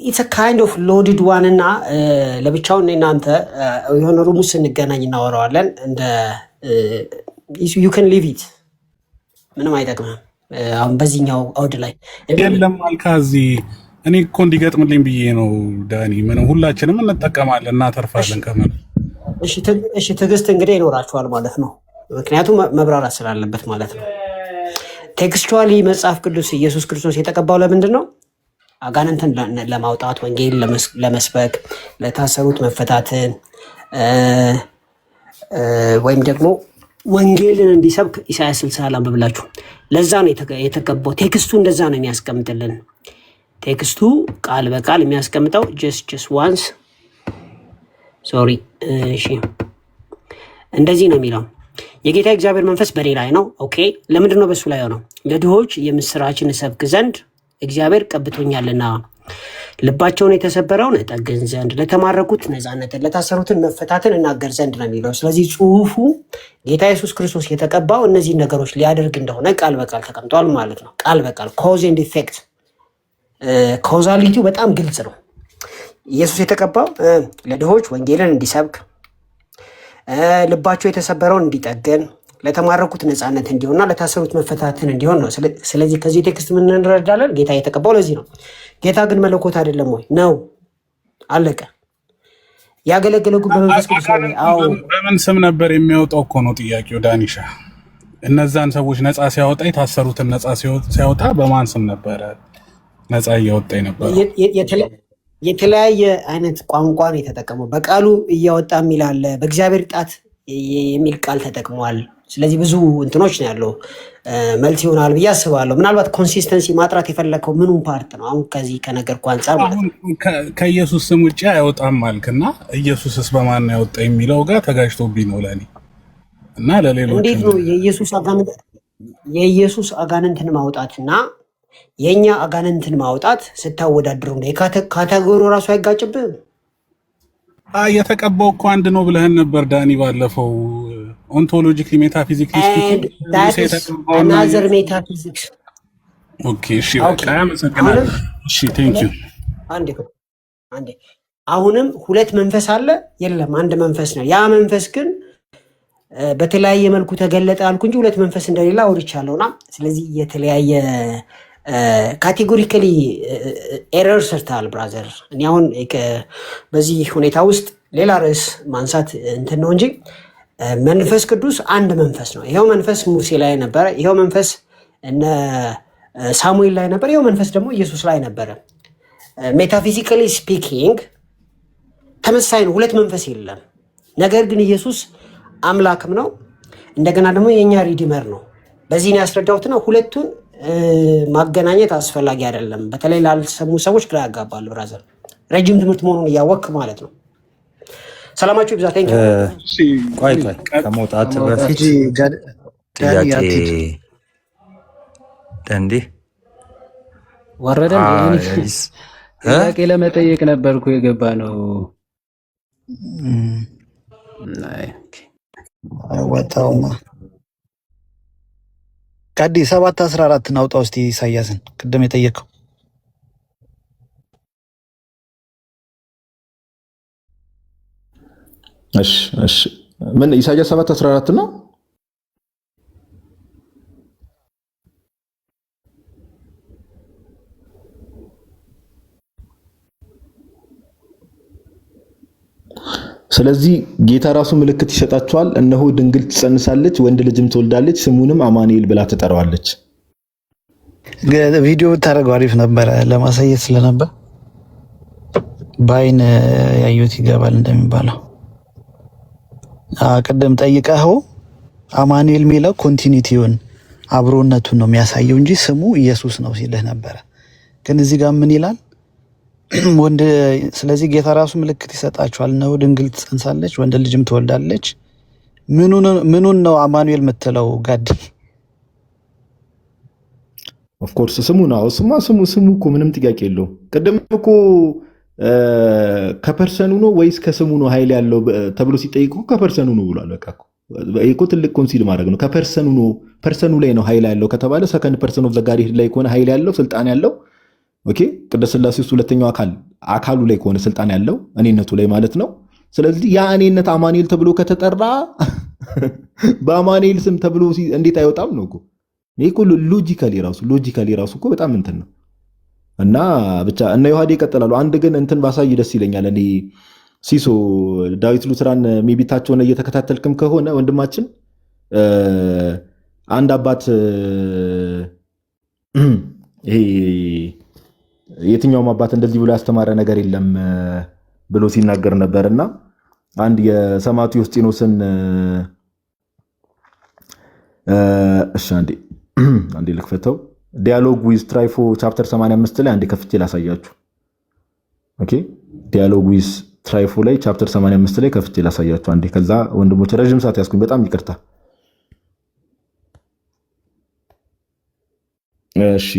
C: ኢትስ ካይንድ ኦፍ ሎድድ ዋን እና ለብቻውን እናንተ የሆነ ሩም ውስጥ ስንገናኝ እናወራዋለን። እንደ ዩ ካን ሊቭ ኢት ምንም አይጠቅምም። አሁን በዚህኛው አውድ ላይ
D: የለም አልካ እዚህ እኔ እኮ እንዲገጥምልኝ ብዬ ነው ዳኒ። ምንም ሁላችንም እንጠቀማለን እናተርፋለን ከምን።
C: እሺ ትዕግስት እንግዲህ ይኖራችኋል ማለት ነው። ምክንያቱም መብራራት ስላለበት ማለት ነው። ቴክስቹዋሊ መጽሐፍ ቅዱስ ኢየሱስ ክርስቶስ የተቀባው ለምንድን ነው? አጋንንትን ለማውጣት፣ ወንጌል ለመስበክ፣ ለታሰሩት መፈታትን ወይም ደግሞ ወንጌልን እንዲሰብክ ኢሳያስ 60 ላንብብላችሁ። ለዛ ነው የተቀባው። ቴክስቱ እንደዛ ነው የሚያስቀምጥልን። ቴክስቱ ቃል በቃል የሚያስቀምጠው just once ሶሪ እሺ እንደዚህ ነው የሚለው የጌታ እግዚአብሔር መንፈስ በኔ ላይ ነው። ኦኬ ለምንድን ነው በሱ ላይ ሆነው? ለድሆች የምስራችን እሰብክ ዘንድ እግዚአብሔር ቀብቶኛልና፣ ልባቸውን የተሰበረውን እጠግን ዘንድ፣ ለተማረኩት ነፃነትን፣ ለታሰሩትን መፈታትን እናገር ዘንድ ነው የሚለው። ስለዚህ ጽሁፉ ጌታ ኢየሱስ ክርስቶስ የተቀባው እነዚህ ነገሮች ሊያደርግ እንደሆነ ቃል በቃል ተቀምጧል ማለት ነው። ቃል በቃል ኮዝ ኤንድ ኢፌክት ኮዛሊቲው በጣም ግልጽ ነው። ኢየሱስ የተቀባው ለድሆች ወንጌልን እንዲሰብክ፣ ልባቸው የተሰበረውን እንዲጠግን፣ ለተማረኩት ነፃነት እንዲሆንና ለታሰሩት መፈታትን እንዲሆን ነው። ስለዚህ ከዚህ ቴክስት ምን እንረዳለን? ጌታ የተቀባው ለዚህ ነው። ጌታ ግን መለኮት አይደለም ወይ? ነው። አለቀ። ያገለገለው በመንፈስ ቅዱስ ነው። አዎ።
D: በምን ስም ነበር የሚያወጣው እኮ ነው ጥያቄው ዳኒሻ። እነዛን ሰዎች ነፃ ሲያወጣ፣ የታሰሩትን ነፃ ሲያወጣ በማን ስም ነበረ ነፃ እያወጣ ነበር?
C: የተለያየ አይነት ቋንቋን የተጠቀመው በቃሉ እያወጣ የሚል አለ። በእግዚአብሔር ጣት የሚል ቃል ተጠቅሟል። ስለዚህ ብዙ እንትኖች ነው ያለው። መልስ ይሆናል ብዬ አስባለሁ። ምናልባት ኮንሲስተንሲ ማጥራት የፈለከው ምኑን ፓርት ነው? አሁን ከዚህ ከነገርኩህ አንጻር ማለት ነው።
D: ከኢየሱስ ስም ውጭ አይወጣም አልክና ኢየሱስስ በማን ያወጣ የሚለው ጋር ተጋጅቶብኝ ነው ለኔ እና ለሌሎች።
C: እንዴት ነው የኢየሱስ አጋንንትን ማውጣትና የኛ አጋንንትን ማውጣት ስታወዳድሩ ነው? ካቴጎሪ ራሱ አይጋጭብህም?
D: የተቀባው እኮ አንድ ነው ብለህን ነበር ዳኒ ባለፈው። ኦንቶሎጂካሊ ሜታፊዚክሊ
C: አናዘር ሜታፊዚክስ።
D: ኦኬ እሺ፣ አመሰግናለሁ። እሺ ቴንክ ዩ።
C: አንዴ አሁንም ሁለት መንፈስ አለ? የለም አንድ መንፈስ ነው። ያ መንፈስ ግን በተለያየ መልኩ ተገለጠ አልኩ እንጂ ሁለት መንፈስ እንደሌላ አውርቻለሁና፣ ስለዚህ የተለያየ ካቴጎሪካሊ ኤረር ሰርተሃል ብራዘር። እኔ አሁን በዚህ ሁኔታ ውስጥ ሌላ ርዕስ ማንሳት እንትን ነው እንጂ መንፈስ ቅዱስ አንድ መንፈስ ነው። ይኸው መንፈስ ሙሴ ላይ ነበረ፣ ይኸው መንፈስ እነ ሳሙኤል ላይ ነበረ፣ ይኸው መንፈስ ደግሞ ኢየሱስ ላይ ነበረ። ሜታፊዚካሊ ስፒኪንግ ተመሳሳይ ነው፣ ሁለት መንፈስ የለም። ነገር ግን ኢየሱስ አምላክም ነው፣ እንደገና ደግሞ የእኛ ሪዲመር ነው። በዚህ ነው ያስረዳሁትና ሁለቱን ማገናኘት አስፈላጊ አይደለም። በተለይ ላልሰሙ ሰዎች ግራ ያጋባል ብራዘር፣ ረጅም ትምህርት መሆኑን እያወቅህ ማለት ነው። ሰላማችሁ ይብዛ። ቴንክ ዩ።
E: ቆይ ከመውጣት በፊት ጥያቄ ደንዴ
F: ወረደ ጥያቄ ለመጠየቅ ነበርኩ የገባ ነው።
G: ወጣውማ ቀዲ 7:14 ናውጣ ውስጥ ኢሳያስን ቅድም የጠየቀው
B: እሺ ምን ኢሳያስ 7:14 ነው? ስለዚህ ጌታ ራሱ ምልክት ይሰጣቸዋል። እነሆ ድንግል ትጸንሳለች፣ ወንድ ልጅም ትወልዳለች፣ ስሙንም አማኑኤል ብላ ትጠራዋለች።
G: ቪዲዮ ታደርገው አሪፍ ነበረ፣ ለማሳየት ስለነበር በአይን ያዩት ይገባል እንደሚባለው። ቅድም ጠይቀኸው አማኑኤል የሚለው ኮንቲኒቲውን አብሮነቱን ነው የሚያሳየው እንጂ ስሙ ኢየሱስ ነው ሲልህ ነበረ። ግን እዚህ ጋር ምን ይላል? ወንድ ስለዚህ ጌታ ራሱ ምልክት ይሰጣቸዋል። ነው ድንግል ትጸንሳለች፣ ወንድ ልጅም ትወልዳለች። ምኑን ነው አማኑኤል የምትለው ጋዲ?
B: ኦፍ ኮርስ ስሙ ነው። ስሙ እኮ ምንም ጥያቄ የለውም። ቅድም እኮ ከፐርሰኑ ነው ወይስ ከስሙ ነው ኃይል ያለው ተብሎ ሲጠይቁ ከፐርሰኑ ነው ብሏል። በቃ እኮ ትልቅ ኮንሲድ ማድረግ ነው። ከፐርሰኑ ነው፣ ፐርሰኑ ላይ ነው ኃይል ያለው ከተባለ ሰከንድ ፐርሰን ኦፍ ዘ ጋድሄድ ላይ ከሆነ ኃይል ያለው ስልጣን ያለው ኦኬ፣ ቅድስት ሥላሴ ውስጥ ሁለተኛው አካሉ ላይ ከሆነ ስልጣን ያለው እኔነቱ ላይ ማለት ነው። ስለዚህ ያ እኔነት አማኑኤል ተብሎ ከተጠራ በአማኑኤል ስም ተብሎ እንዴት አይወጣም ነው እኮ። ይሄ እኮ ሎጂካሊ ራሱ እኮ በጣም እንትን ነው። እና ብቻ እነ ዮሐዴ ይቀጥላሉ። አንድ ግን እንትን ባሳይ ደስ ይለኛል። እኔ ሲሶ ዳዊት ሉትራን ሜቢታቸውን እየተከታተልክም ከሆነ ወንድማችን አንድ አባት ይሄ የትኛውም አባት እንደዚህ ብሎ ያስተማረ ነገር የለም ብሎ ሲናገር ነበርና አንድ የሰማዕቱ ዮስጢኖስን እሺ አንዴ ልክፈተው። ዲያሎግ ዊዝ ትራይፎ ቻፕተር 85 ላይ አንዴ ከፍቼ ላሳያችሁ። ኦኬ ዲያሎግ ዊዝ ትራይፎ ላይ ቻፕተር 85 ላይ ከፍቼ ላሳያችሁ አንዴ። ከዛ ወንድሞች ረጅም ሰዓት ያስኩኝ፣ በጣም ይቅርታ። እሺ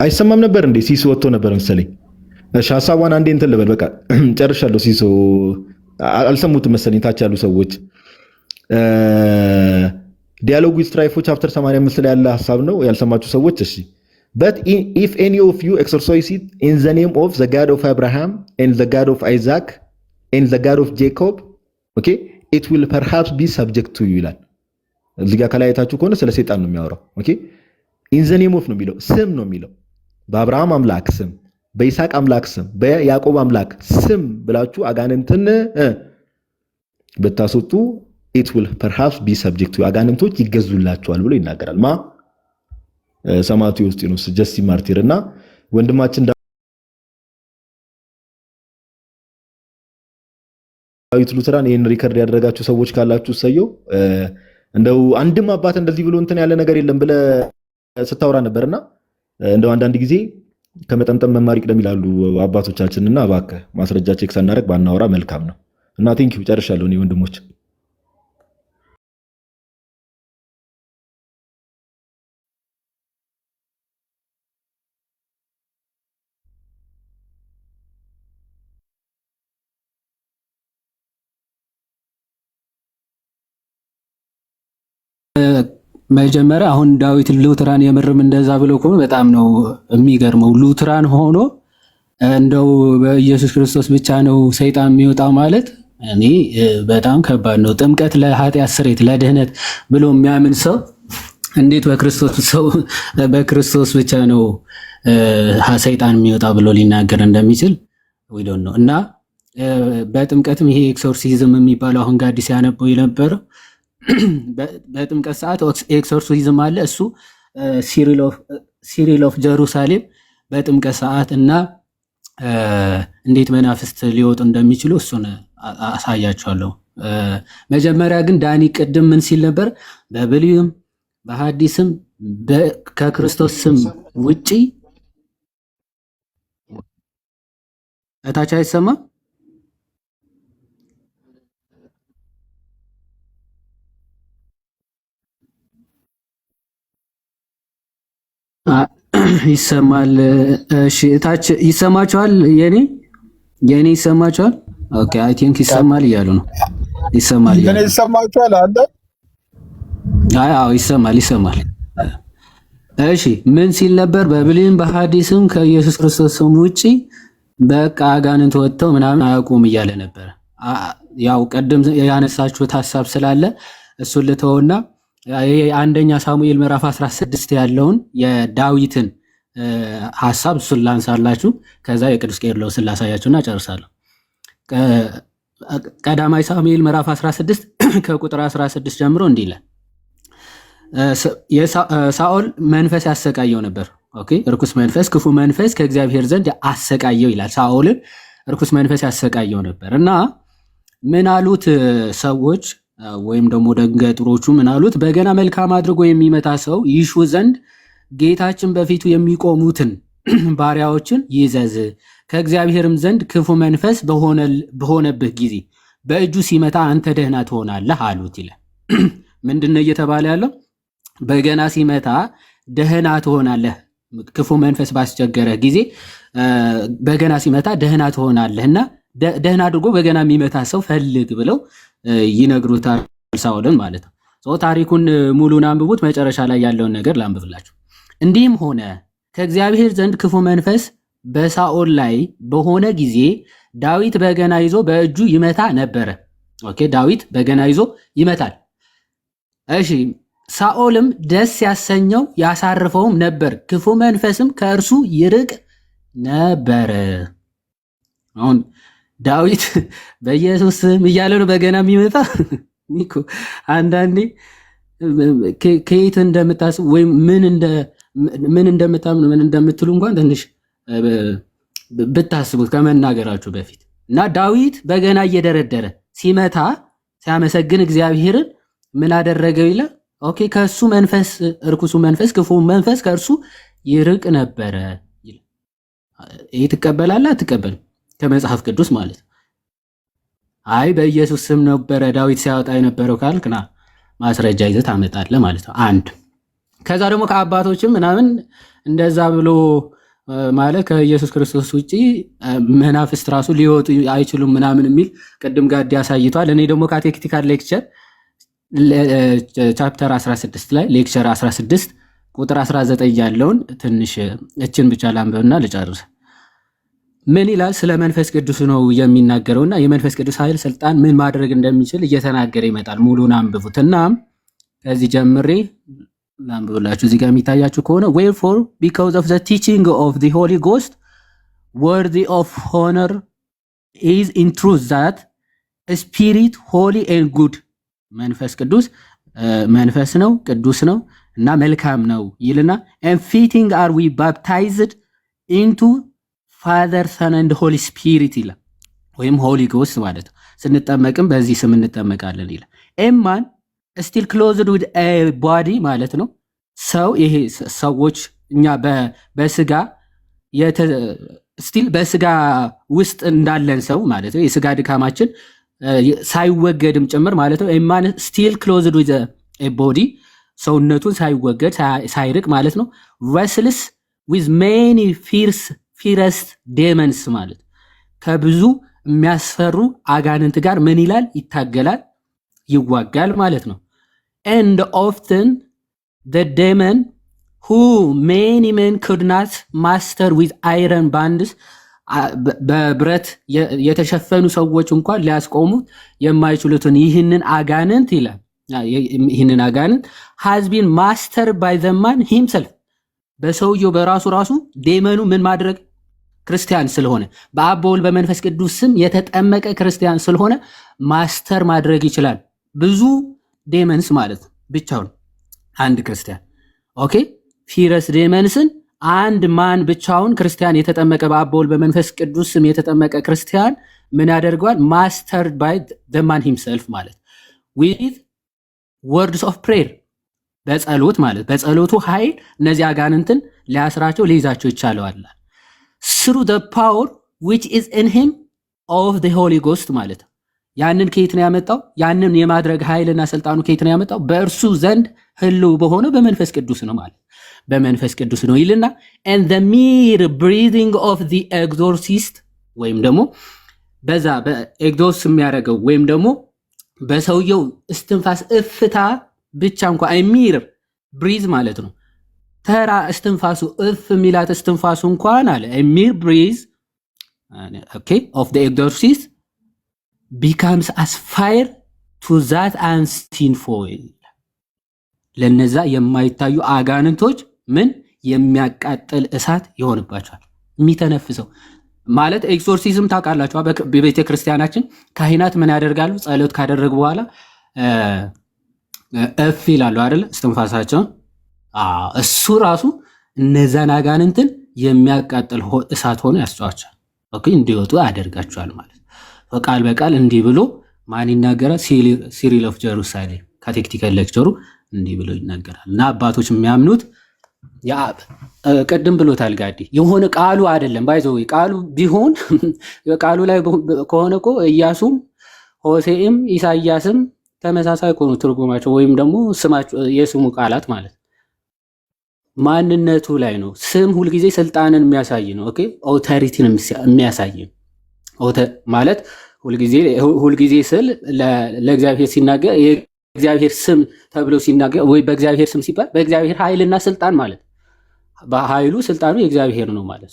B: አይሰማም ነበር እንዴ? ሲሶ ወጥቶ ነበር መሰለኝ። እሺ ሐሳቧን አንዴ እንትን ልበል። በቃ ጨርሻለሁ። ሲሶ አልሰሙትም መሰለኝ ታች ያሉ ሰዎች። ዲያሎግ ዊዝ ትራይፎ ቻፕተር 85 ላይ ያለ ሐሳብ ነው ያልሰማችሁ ሰዎች። እሺ but if any of you exercise it in the name of the God of Abraham and the God of Isaac and the God of Jacob, okay, it will perhaps be subject to you ይላል። እዚህ ጋር ከላይ አይታችሁ ከሆነ ስለ ሰይጣን ነው የሚያወራው። ኦኬ ኢን ዘ ኔም ኦፍ ነው የሚለው፣ ስም ነው የሚለው። በአብርሃም አምላክ ስም፣ በይስሐቅ አምላክ ስም፣ በያዕቆብ አምላክ ስም ብላችሁ አጋንንትን ብታስወጡ it will perhaps be subject to አጋንንቶች ይገዙላቸዋል ብሎ ይናገራል። ማ ሰማዕቱ ዮስጢኖስ ጀስቲን ማርቲር እና ወንድማችን ዳዊት ሉትራን ይሄን ሪከርድ ያደረጋችሁ ሰዎች ካላችሁ ሰየው። እንደው አንድም አባት እንደዚህ ብሎ እንትን ያለ ነገር የለም ብለ ስታወራ ነበርና እንደው አንዳንድ ጊዜ ከመጠምጠም መማር ይቅደም ይላሉ አባቶቻችንና እባክህ ማስረጃ ቼክ ሳናደርግ ባናወራ መልካም ነው። እና ቴንኪው ጨርሻለሁ። እኔ ወንድሞች
F: መጀመሪያ አሁን ዳዊት ሉትራን የምርም እንደዛ ብሎ ከሆነ በጣም ነው የሚገርመው። ሉትራን ሆኖ እንደው በኢየሱስ ክርስቶስ ብቻ ነው ሰይጣን የሚወጣው ማለት እኔ በጣም ከባድ ነው። ጥምቀት ለኃጢአት ስርየት ለድህነት ብሎ የሚያምን ሰው እንዴት በክርስቶስ ብቻ ነው ሰይጣን የሚወጣው ብሎ ሊናገር እንደሚችል we don't know። እና በጥምቀትም ይሄ ኤክሶርሲዝም የሚባለው አሁን ጋር አዲስ ያነበው የነበረው በጥምቀት ሰዓት ኤክሶርሲዝም አለ። እሱ ሲሪል ኦፍ ጀሩሳሌም በጥምቀት ሰዓት እና እንዴት መናፍስት ሊወጡ እንደሚችሉ እሱን አሳያቸዋለሁ። መጀመሪያ ግን ዳኒ ቅድም ምን ሲል ነበር? በብሉይም በሐዲስም ከክርስቶስ ስም ውጪ እታች አይሰማም? ይሰማል። እሺ እታች ይሰማችኋል? የኔ ይሰማችኋል? ኦኬ አይ ቲንክ ይሰማል እያሉ ነው። ይሰማል
A: እያሉ ነው። ይሰማችኋል አለ?
F: አዎ ይሰማል። እሺ ምን ሲል ነበር? በብሉይም በሐዲስም ከኢየሱስ ክርስቶስ ስም ውጪ በቃ አጋንንት ወጥተው ምናምን አያውቁም እያለ ነበር። ያው ቀደም ያነሳችሁት ሐሳብ ስላለ እሱን ልተውና አንደኛ ሳሙኤል ምዕራፍ 16 ያለውን የዳዊትን ሐሳብ እሱን ላንሳላችሁ። ከዛ የቅዱስ ቄርሎስን ላሳያችሁና ጨርሳለሁ። ቀዳማዊ ሳሙኤል ምዕራፍ 16 ከቁጥር 16 ጀምሮ እንዲህ ይላል። ሳኦል መንፈስ ያሰቃየው ነበር። ኦኬ፣ ርኩስ መንፈስ፣ ክፉ መንፈስ ከእግዚአብሔር ዘንድ አሰቃየው ይላል። ሳኦልን ርኩስ መንፈስ ያሰቃየው ነበር እና ምን አሉት ሰዎች ወይም ደግሞ ደንገጥሮቹ ምን አሉት? በገና መልካም አድርጎ የሚመታ ሰው ይሹ ዘንድ ጌታችን በፊቱ የሚቆሙትን ባሪያዎችን ይዘዝ፣ ከእግዚአብሔርም ዘንድ ክፉ መንፈስ በሆነብህ ጊዜ በእጁ ሲመታ አንተ ደህና ትሆናለህ አሉት ይላል። ምንድነው እየተባለ ያለው? በገና ሲመታ ደህና ትሆናለህ፣ ክፉ መንፈስ ባስቸገረ ጊዜ በገና ሲመታ ደህና ትሆናለህና ደህና አድርጎ በገና የሚመታ ሰው ፈልግ ብለው ይነግሩታል ሳኦልን ማለት ነው። ታሪኩን ሙሉን አንብቡት። መጨረሻ ላይ ያለውን ነገር ላንብብላችሁ። እንዲህም ሆነ ከእግዚአብሔር ዘንድ ክፉ መንፈስ በሳኦል ላይ በሆነ ጊዜ ዳዊት በገና ይዞ በእጁ ይመታ ነበረ። ኦኬ፣ ዳዊት በገና ይዞ ይመታል። እሺ፣ ሳኦልም ደስ ያሰኘው ያሳርፈውም ነበር፣ ክፉ መንፈስም ከእርሱ ይርቅ ነበር። አሁን ዳዊት በኢየሱስ ስም እያለ ነው በገና የሚመታ። ኒኮ አንዳንዴ ከየት እንደምታስቡ ወይም ምን እንደምታምኑ ምን እንደምትሉ እንኳን ትንሽ ብታስቡት ከመናገራችሁ በፊት እና ዳዊት በገና እየደረደረ ሲመታ ሲያመሰግን እግዚአብሔርን ምን አደረገው ይላል። ኦኬ፣ ከእሱ መንፈስ እርኩሱ መንፈስ ክፉ መንፈስ ከእርሱ ይርቅ ነበረ። ይህ ትቀበላለህ አትቀበልም? ከመጽሐፍ ቅዱስ ማለት አይ በኢየሱስ ስም ነበረ ዳዊት ሲያወጣ የነበረው ካልክና ማስረጃ ይዘህ ታመጣለህ ማለት ነው። አንድ ከዛ ደግሞ ከአባቶችም ምናምን እንደዛ ብሎ ማለት ከኢየሱስ ክርስቶስ ውጪ መናፍስት ራሱ ሊወጡ አይችሉም ምናምን የሚል ቅድም ጋር ያሳይቷል። እኔ ደግሞ ካቴክቲካል ሌክቸር ቻፕተር 16 ላይ ሌክቸር 16 ቁጥር 19 ያለውን ትንሽ እችን ብቻ ላንብብና ልጨርስ። ምን ይላል? ስለ መንፈስ ቅዱስ ነው የሚናገረውና የመንፈስ ቅዱስ ኃይል ስልጣን ምን ማድረግ እንደሚችል እየተናገረ ይመጣል። ሙሉን አንብቡትና ከዚህ ጀምሬ ላንብብላችሁ። እዚህ ጋር የሚታያችሁ ከሆነ wherefore because of the teaching of the Holy Ghost worthy of honor is in truth that a spirit holy and good መንፈስ ቅዱስ መንፈስ ነው ቅዱስ ነው እና መልካም ነው ይልና and fitting are we baptized into Father Son and Holy Spirit ይላል። ወይም ሆሊ ጎስት ማለት ነው። ስንጠመቅም በዚህ ስም እንጠመቃለን ይላል። ኤማን still clothed with a body ማለት ነው። ሰው ይሄ ሰዎች እኛ በስጋ still በስጋ ውስጥ እንዳለን ሰው ማለት ነው። የስጋ ድካማችን ሳይወገድም ጭምር ማለት ነው። ኤማን still clothed with a body ሰውነቱን ሳይወገድ ሳይርቅ ማለት ነው። wrestles with many fierce demons ማለት ከብዙ የሚያስፈሩ አጋንንት ጋር ምን ይላል? ይታገላል፣ ይዋጋል ማለት ነው። and often the demon who many men could not master with iron bands በብረት የተሸፈኑ ሰዎች እንኳን ሊያስቆሙት የማይችሉትን ይህንን አጋንንት ይላል። ይህንን አጋንንት has been mastered by the man himself በሰውየው በራሱ ዴመኑ ምን ማድረግ ክርስቲያን ስለሆነ በአብ በወልድ በመንፈስ ቅዱስ ስም የተጠመቀ ክርስቲያን ስለሆነ ማስተር ማድረግ ይችላል። ብዙ ዴመንስ ማለት ብቻውን አንድ ክርስቲያን ኦኬ ፊረስ ዴመንስን አንድ ማን ብቻውን ክርስቲያን የተጠመቀ በአብ በወልድ በመንፈስ ቅዱስ ስም የተጠመቀ ክርስቲያን ምን ያደርገዋል? ማስተርድ ባይ the man himself ማለት with words of prayer በጸሎት ማለት በጸሎቱ ኃይል እነዚህ አጋንንትን ሊያስራቸው ሊይዛቸው ይቻላል። through the power which is in him of the Holy Ghost ማለት ያንን ከየት ነው ያመጣው? ያንን የማድረግ ኃይልና ስልጣኑ ከየት ነው ያመጣው? በእርሱ ዘንድ ህልው በሆነው በመንፈስ ቅዱስ ነው ማለት በመንፈስ ቅዱስ ነው ይልና and the mere breathing of the exorcist ወይም ደግሞ በዛ በኤግዞርስ የሚያደርገው ወይም ደግሞ በሰውየው እስትንፋስ እፍታ ብቻ እንኳን አይሚር ብሪዝ ማለት ነው። ተራ እስትንፋሱ እፍ ሚላት እስትንፋሱ እንኳን አለ አይሚር ብሪዝ ኦኬ ኦፍ ዘ ኤግዞርሲስት becomes as fire to that unseen foil ለነዛ የማይታዩ አጋንንቶች ምን የሚያቃጥል እሳት ይሆንባቸዋል። የሚተነፍሰው ማለት ኤክሶርሲዝም ታውቃላችሁ። በቤተ ክርስቲያናችን ካህናት ምን ያደርጋሉ? ጸሎት ካደረጉ በኋላ እፍ ይላሉ አይደል? እስትንፋሳቸውን እሱ ራሱ እነዛን አጋንንትን የሚያቃጥል እሳት ሆኖ ያስጨዋቸዋል። ኦኬ እንዲወጡ ያደርጋቸዋል ማለት ቃል በቃል እንዲህ ብሎ ማን ይናገራል? ሲሪል ኦፍ ጀሩሳሌም ካቴክቲካል ሌክቸሩ እንዲህ ብሎ ይናገራል። እና አባቶች የሚያምኑት የአብ ቅድም ብሎታል ጋዲ የሆነ ቃሉ አይደለም ባይዘው ቃሉ ቢሆን ቃሉ ላይ ከሆነ እኮ ኢያሱም ሆሴዕም ኢሳይያስም ተመሳሳይ ሆኖ ትርጉማቸው ወይም ደግሞ ስማቸው የስሙ ቃላት ማለት ማንነቱ ላይ ነው። ስም ሁልጊዜ ስልጣንን የሚያሳይ ነው። ኦኬ ኦቶሪቲን የሚያሳይ ማለት ሁልጊዜ ስል ለእግዚአብሔር ሲናገር የእግዚአብሔር ስም ተብሎ ሲናገር ወይ በእግዚአብሔር ስም ሲባል በእግዚአብሔር ኃይልና ስልጣን ማለት በኃይሉ ስልጣኑ የእግዚአብሔር ነው ማለት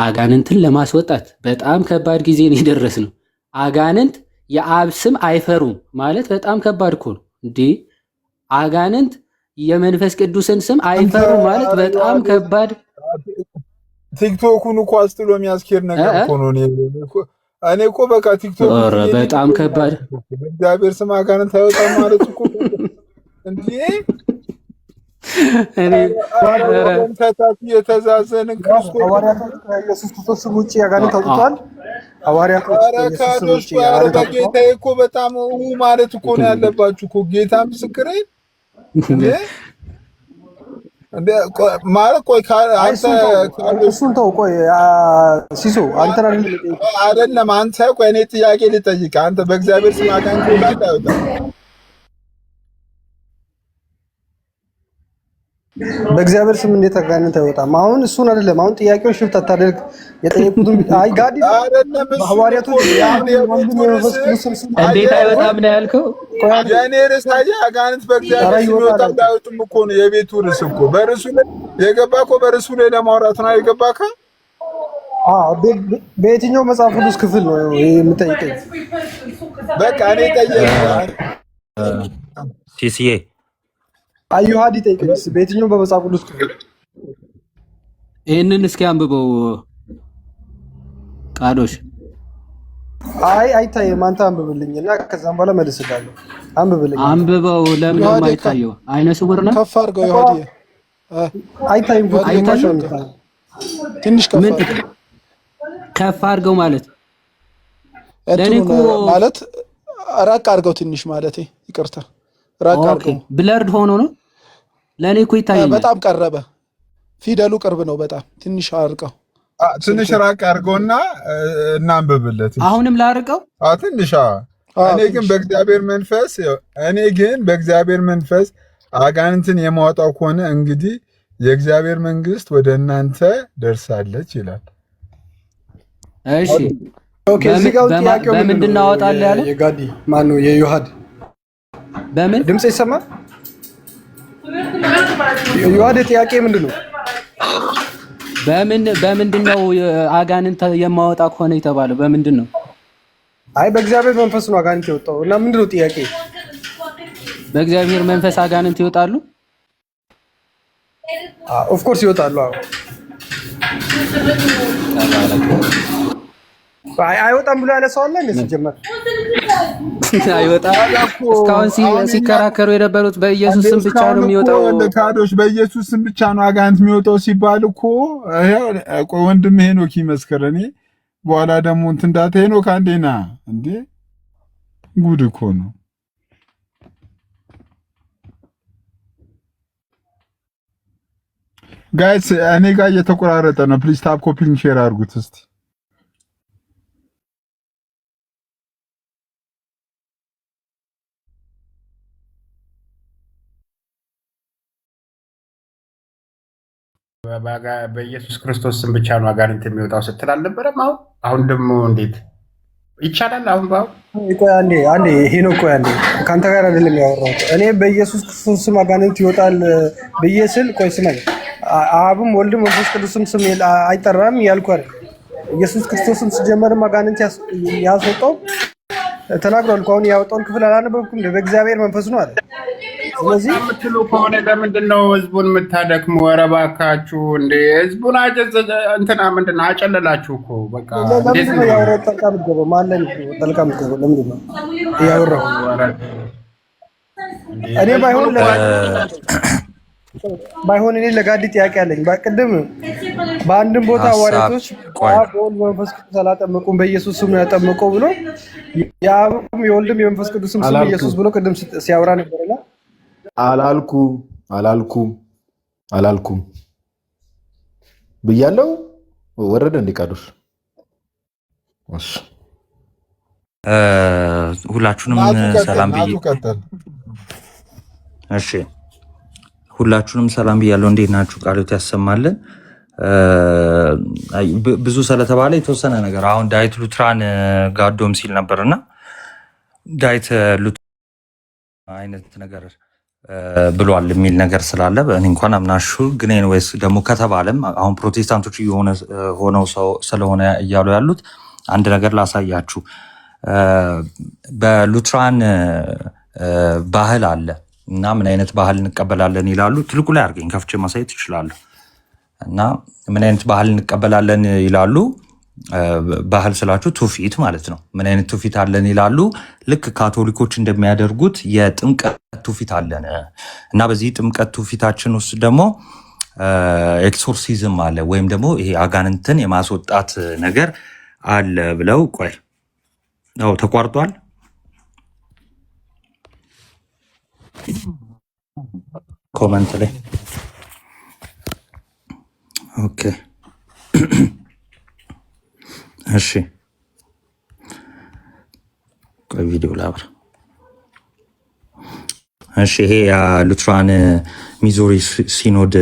F: አጋንንትን ለማስወጣት በጣም ከባድ ጊዜ ነው የደረስነው። አጋንንት የአብ ስም አይፈሩም ማለት በጣም ከባድ እኮ ነው እንዴ! አጋንንት የመንፈስ ቅዱስን ስም አይፈሩም ማለት በጣም ከባድ።
A: ቲክቶኩን እኮ አስጥሎ የሚያስኬድ ነገር እኮ ነው። እኔ እኮ በቃ ቲክቶክ
F: በጣም ከባድ
A: እግዚአብሔር ስም አጋንንት አይወጣም ማለት እኮ እንዴ! እኔ ታታፊ የተዛዘንን ክርስቶስ
H: ኢየሱስ ክርስቶስ ስም ውጪ አጋንንት አውጥቷል። ሐዋርያት
A: አረካዶች ጌታ እኮ በጣም ማለት እኮ ነው ያለባችሁ እኮ ጌታ ምስክሬ እንዴ ማለት ቆይ አንተ
H: እሱን ተው። ቆይ ሲሶ አንተ
A: አይደለም አንተ ቆይ እኔ ጥያቄ ልጠይቅ። አንተ በእግዚአብሔር ስም አጋንንት እንዳታወጣ
H: በእግዚአብሔር ስም እንዴት አጋንንት አይወጣም? አሁን እሱን አይደለም አሁን ጥያቄውን ሽፍት አታደርግ። የጠየቁትን አይ ጋዲ
A: አይደለም
H: ሐዋርያቶች
F: እንዴት አይወጣም ነው ያልከው?
A: የኔ ርዕስ አጋንንት በእግዚአብሔር ስም ይወጣል እንዳይወጡም እኮ ነው የቤቱ ርዕስ እኮ። በርዕሱ ላይ የገባ እኮ በርዕሱ ላይ ለማውራት ነው የገባካ።
H: በየትኛው መጽሐፍ ቅዱስ ክፍል ነው የምጠይቀኝ?
A: በቃ እኔ ጠየቅ
E: ሲሲዬ
H: አዩሃዲ ጠይቀኝ። በየትኛው በመጽሐፍ ቅዱስ ክፍል?
F: ይሄንን እስኪ አንብበው ቃዶሽ።
H: አይ አይታየም። አንተ አንብብልኝና ከዛም በኋላ መልስልሃለሁ።
F: አንብበው። ለምን ነው የማይታየው? አይነ ስውር ነው።
H: ከፍ አድርገው ይሁዲ። አይታይም። ትንሽ
F: ከፍ አድርገው ማለት
H: ለኔኮ ማለት ራቅ አድርገው ትንሽ ማለት ይቅርታ፣ ራቅ አድርገው።
F: ብለርድ ሆኖ ነው ለኔ እኮ ይታየኛል።
H: በጣም ቀረበ። ፊደሉ ቅርብ ነው። በጣም ትንሽ አርቀው፣
A: ትንሽ ራቅ አድርገውና እናንብብለት።
F: አሁንም ላርቀው
A: ትንሽ። እኔ ግን በእግዚአብሔር መንፈስ አጋንንትን የማወጣው ከሆነ እንግዲህ የእግዚአብሔር መንግስት ወደ እናንተ ደርሳለች ይላል።
F: እሺ ኦኬ። እዚህ ጋር ጥያቄው በምንድን ነው አወጣለህ ያለ?
H: የጋዲ ማን ነው? የዮሐድ
F: በምን
H: ድምጽ ይሰማል? የዮሐድ ጥያቄ ምንድነው?
F: በምንድን ነው አጋንንት የማወጣ ከሆነ የተባለው? በምንድን ነው?
H: አይ በእግዚአብሔር መንፈስ ነው አጋንንት የወጣው። እና ምንድነው ጥያቄ?
F: በእግዚአብሔር መንፈስ አጋንንት ይወጣሉ?
H: ኦፍ ኮርስ ይወጣሉ። አይወጣም ብሎ ያለ ሰው አለ እንዴ? ሲጀመር
F: አይወጣም። እስካሁን ሲከራከሩ የነበሩት በኢየሱስ ስም ብቻ ነው የሚወጣው።
A: ካዶች በኢየሱስ ስም ብቻ ነው አጋንንት የሚወጣው ሲባል እኮ ወንድም ሄኖክ ይመስክር። እኔ በኋላ ደግሞ እንትን እንዳታ ሄኖክ አንዴና እንዴ ጉድ እኮ ነው። ጋይስ እኔ ጋር እየተቆራረጠ ነው። ፕሊዝ ታፕ ኮፒንግ ሼር አድርጉት እስቲ።
I: በኢየሱስ ክርስቶስ ስም ብቻ ነው አጋንንት የሚወጣው ስትል አልነበረም? አሁን ደግሞ እንዴት ይቻላል? አሁን
H: ቆይ አንዴ ሄኖክ ቆይ አንዴ፣ ካንተ ጋር አይደለም ያወራሁት እኔ። በኢየሱስ ክርስቶስ ስም አጋንንት ይወጣል ብዬ ስል ቆይ ስማኝ፣ አብም ወልድም መንፈስ ቅዱስም ስም አይጠራም ያልኩ አይደል? ኢየሱስ ክርስቶስም ሲጀመርም አጋንንት ያስወጣው ተናግሯል። አሁን ያወጣውን ክፍል አላነበብኩም። በእግዚአብሔር መንፈስ ነው አለ። ስለዚህ
I: የምትሉ ከሆነ ለምንድን ነው ህዝቡን የምታደክሙ? ኧረ እባካችሁ እንደ ህዝቡን እንትና ምንድን ነው አጨለላችሁ እኮ በቃ።
H: ለምንድን ነው ያወራው? ጠልቃ የምትገባው ማለን ጠልቃ የምትገባው ለምንድን ነው ያወራው? እኔ ባይሆን እኔ ለጋዲ ጥያቄ አለኝ። ቅድም በአንድም ቦታ ሐዋርያቶች በወልድ መንፈስ ቅዱስ አላጠመቁም በኢየሱስ ስም ነው ያጠመቀው ብሎ የአብም የወልድም የመንፈስ ቅዱስም ስም ኢየሱስ ብሎ ቅድም ሲያወራ ነበርና
B: አላልኩም ብያለሁ። ወረደ እንዲቃዱስ
E: ሁላችሁንም ሰላም ብዬ እሺ ሁላችሁንም ሰላም ብያለሁ። እንዴት ናችሁ? ቃሎት ያሰማልን። ብዙ ስለተባለ የተወሰነ ነገር አሁን ዳዊት ሉትራን ጋዶም ሲል ነበርና ዳዊት ሉትራን አይነት ነገር ብሏል የሚል ነገር ስላለ እኔ እንኳን አምናሹ ግን ወይስ ደግሞ ከተባለም አሁን ፕሮቴስታንቶች ሆነው ስለሆነ እያሉ ያሉት አንድ ነገር ላሳያችሁ። በሉትራን ባህል አለ እና ምን አይነት ባህል እንቀበላለን ይላሉ። ትልቁ ላይ አድርገኝ ከፍቼ ማሳየት ይችላሉ። እና ምን አይነት ባህል እንቀበላለን ይላሉ። ባህል ስላችሁ ትውፊት ማለት ነው። ምን አይነት ትውፊት አለን ይላሉ። ልክ ካቶሊኮች እንደሚያደርጉት የጥምቀት ትውፊት አለን እና በዚህ ጥምቀት ትውፊታችን ውስጥ ደግሞ ኤክሶርሲዝም አለ ወይም ደግሞ ይሄ አጋንንትን የማስወጣት ነገር አለ ብለው ቆይ ተቋርጧል። ኮመንት ላይ ኦኬ እሺ ቆይ ቪዲዮ ላብራ። እሺ ይሄ ሉትራን ሚዙሪ ሲኖድ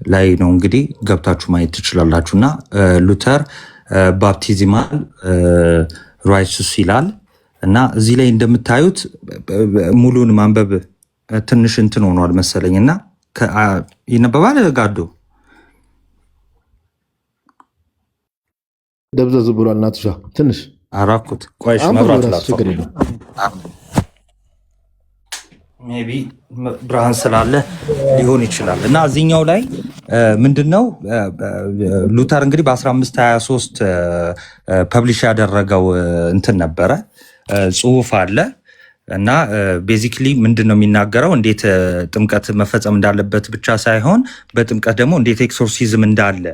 E: ላይ ነው እንግዲህ ገብታችሁ ማየት ትችላላችሁና ሉተር ባፕቲዝማል ራይትስ ይላል እና እዚህ ላይ እንደምታዩት ሙሉን ማንበብ ትንሽ እንትን ሆኗል መሰለኝና ይነበባል። ጋዶ
B: ደብዘዝ ብሏል። ናትሻ ትንሽ
E: አራኩት ቆይሽ መብራት ላጥፋ። ሜቢ ብርሃን ስላለ ሊሆን ይችላል። እና እዚህኛው ላይ ምንድነው ሉተር እንግዲህ በ1523 ፐብሊሽ ያደረገው እንትን ነበረ ጽሁፍ አለ እና ቤዚክሊ ምንድነው የሚናገረው እንዴት ጥምቀት መፈጸም እንዳለበት ብቻ ሳይሆን በጥምቀት ደግሞ እንዴት ኤክሶርሲዝም እንዳለ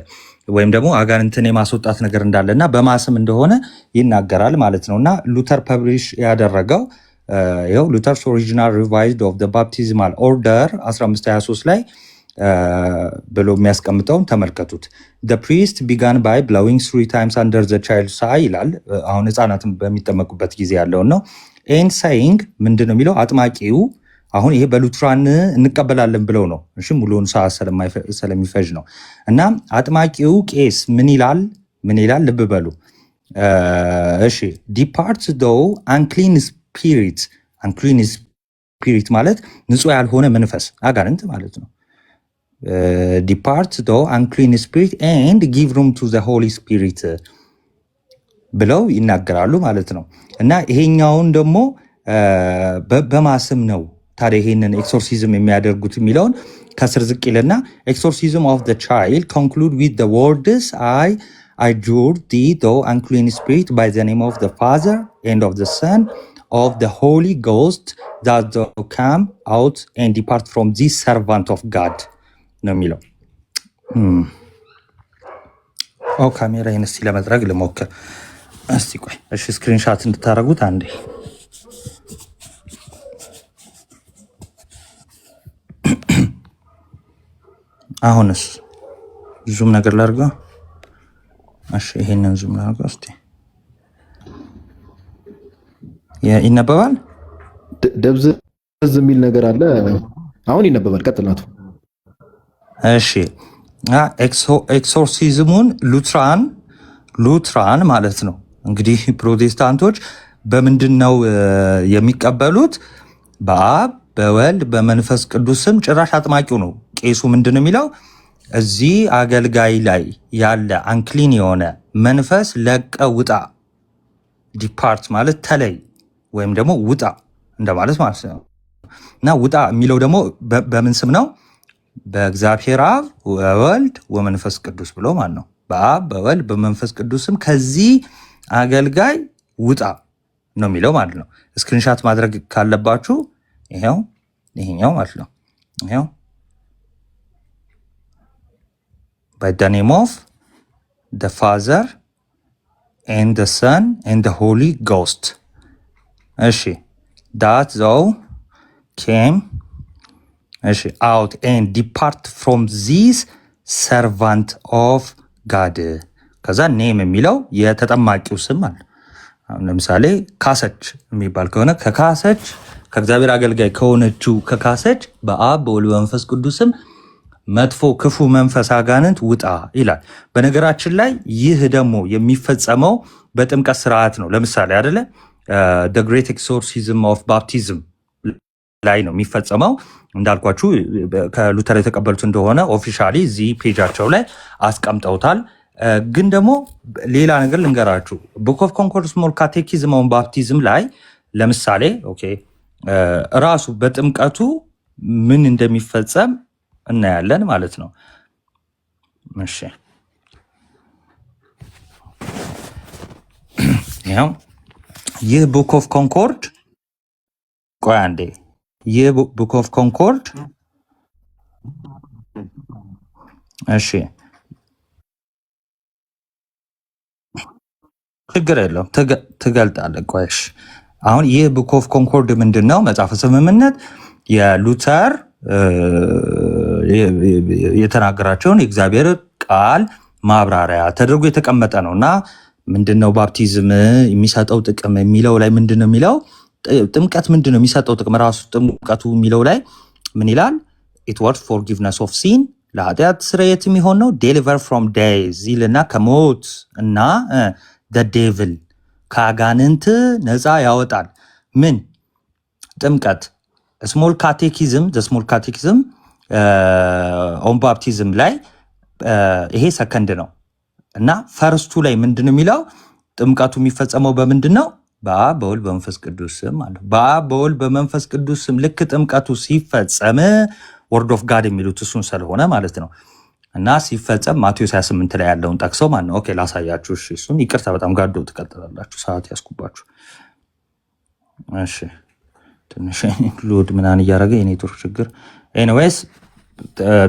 E: ወይም ደግሞ አጋንንትን የማስወጣት ነገር እንዳለ እና በማስም እንደሆነ ይናገራል ማለት ነው። እና ሉተር ፐብሊሽ ያደረገው ይኸው ሉተርስ ኦሪጂናል ሪቫይዝድ ኦፍ ዘ ባፕቲዝማል ኦርደር 1523 ላይ ብሎ የሚያስቀምጠውን ተመልከቱት። the priest began by blowing 3 times under the child's eye ይላል። አሁን ህፃናትን በሚጠመቁበት ጊዜ ያለውን ነው። and saying ምንድነው የሚለው አጥማቂው አሁን ይሄ በሉትራን እንቀበላለን ብለው ነው። እሺ ሙሉውን ሰዓት ስለሚፈጅ ነው። እና አጥማቂው ቄስ ምን ይላል ልብ በሉ። እሺ ዲፓርትስ though unclean spirit ማለት ንጹህ ያልሆነ መንፈስ አጋንንት ማለት ነው። ዲፓርትስ though unclean spirit and give room to the holy spirit ብለው ይናገራሉ ማለት ነው። እና ይሄኛውን ደግሞ በማስም ነው ታዲያ ይሄንን ኤክሶርሲዝም የሚያደርጉት የሚለውን ከስር ዝቅ ይልና ኤክሶርሲዝም ኦፍ the child conclude with the words I adjure thee thou unclean spirit by the name of the Father and of the Son of the Holy Ghost that thou come out and depart from this servant of God ነው የሚለው። ካሜራ ይህን እስቲ ለመጥረግ ልሞክር። እስቲ ቆይ እሺ ስክሪንሻት እንድታደርጉት አንዴ። አሁንስ ዙም ነገር ላድርገው። እሺ ይሄንን ዙም ላድርገው እስቲ። ይነበባል።
B: ደብዘዝ የሚል ነገር አለ። አሁን ይነበባል። ቀጥላቱ።
E: እሺ ኤክሶርሲዝሙን ሉትራን ማለት ነው እንግዲህ ፕሮቴስታንቶች በምንድን ነው የሚቀበሉት? በአብ በወልድ በመንፈስ ቅዱስ ስም። ጭራሽ አጥማቂው ነው ቄሱ ምንድን ነው የሚለው? እዚህ አገልጋይ ላይ ያለ አንክሊን የሆነ መንፈስ ለቀ ውጣ። ዲፓርት ማለት ተለይ ወይም ደግሞ ውጣ እንደማለት ማለት ነው። እና ውጣ የሚለው ደግሞ በምን ስም ነው? በእግዚአብሔር አብ ወወልድ ወመንፈስ ቅዱስ ብሎ ማለት ነው። በአብ በወልድ በመንፈስ ቅዱስም ከዚህ አገልጋይ ውጣ ነው የሚለው ማለት ነው። ስክሪንሻት ማድረግ ካለባችሁ ይሄኛው ማለት ነው። ይሄው by the name of the Father and the Son and the Holy Ghost. እሺ that thou came out and depart from this servant of God. ከዛ ኔም የሚለው የተጠማቂው ስም አለ። ለምሳሌ ካሰች የሚባል ከሆነ ከካሰች ከእግዚአብሔር አገልጋይ ከሆነችው ከካሰች በአብ በወልድ በመንፈስ ቅዱስም መጥፎ ክፉ መንፈስ አጋንንት ውጣ ይላል። በነገራችን ላይ ይህ ደግሞ የሚፈጸመው በጥምቀት ስርዓት ነው። ለምሳሌ አይደለ the great exorcism of baptism ላይ ነው የሚፈጸመው። እንዳልኳችሁ ከሉተር የተቀበሉት እንደሆነ ኦፊሻሊ እዚህ ፔጃቸው ላይ አስቀምጠውታል። ግን ደግሞ ሌላ ነገር ልንገራችሁ። ቡክ ኦፍ ኮንኮርድ ስሞል ካቴኪዝም ኦን ባፕቲዝም ላይ ለምሳሌ ራሱ በጥምቀቱ ምን እንደሚፈጸም እናያለን ማለት ነው። እሺ ይህ ቡክ ኦፍ ኮንኮርድ ቆይ አንዴ፣ ይህ ቡክ ኦፍ ኮንኮርድ እሺ ችግር የለውም ትገልጣለህ። ቆይሽ አሁን ይህ ቡክ ኦፍ ኮንኮርድ ምንድን ነው? መጽሐፈ ስምምነት የሉተር የተናገራቸውን የእግዚአብሔር ቃል ማብራሪያ ተደርጎ የተቀመጠ ነው እና ምንድነው ባፕቲዝም የሚሰጠው ጥቅም የሚለው ላይ ምንድነው የሚለው? ጥምቀት ምንድነው የሚሰጠው ጥቅም? ራሱ ጥምቀቱ የሚለው ላይ ምን ይላል? it was forgiveness of sin ለኃጢአት ስርየት የሚሆን ነው። deliver from days ይልና ከሞት እና the devil ከአጋንንት ነፃ ያወጣል። ምን ጥምቀት ስሞል ካቴኪዝም ስሞል ካቴኪዝም ኦን ባፕቲዝም ላይ ይሄ ሰከንድ ነው እና ፈርስቱ ላይ ምንድን ነው የሚለው? ጥምቀቱ የሚፈጸመው በምንድን ነው? በአብ በወልድ በመንፈስ ቅዱስ ስም አለ። በአብ በወልድ በመንፈስ ቅዱስ ስም ልክ ጥምቀቱ ሲፈጸም ወርድ ኦፍ ጋድ የሚሉት እሱን ስለሆነ ማለት ነው እና ሲፈጸም ማቴዎስ 28 ላይ ያለውን ጠቅሰው ማለት ነው። ኦኬ ላሳያችሁ። እሺ እሱን ይቅርታ፣ በጣም ጋዶ ትቀጥላላችሁ፣ ሰዓት ያስኩባችሁ። እሺ ትንሽ ሎድ ምናምን እያደረገ የኔትወርክ ችግር። ኤኒዌይስ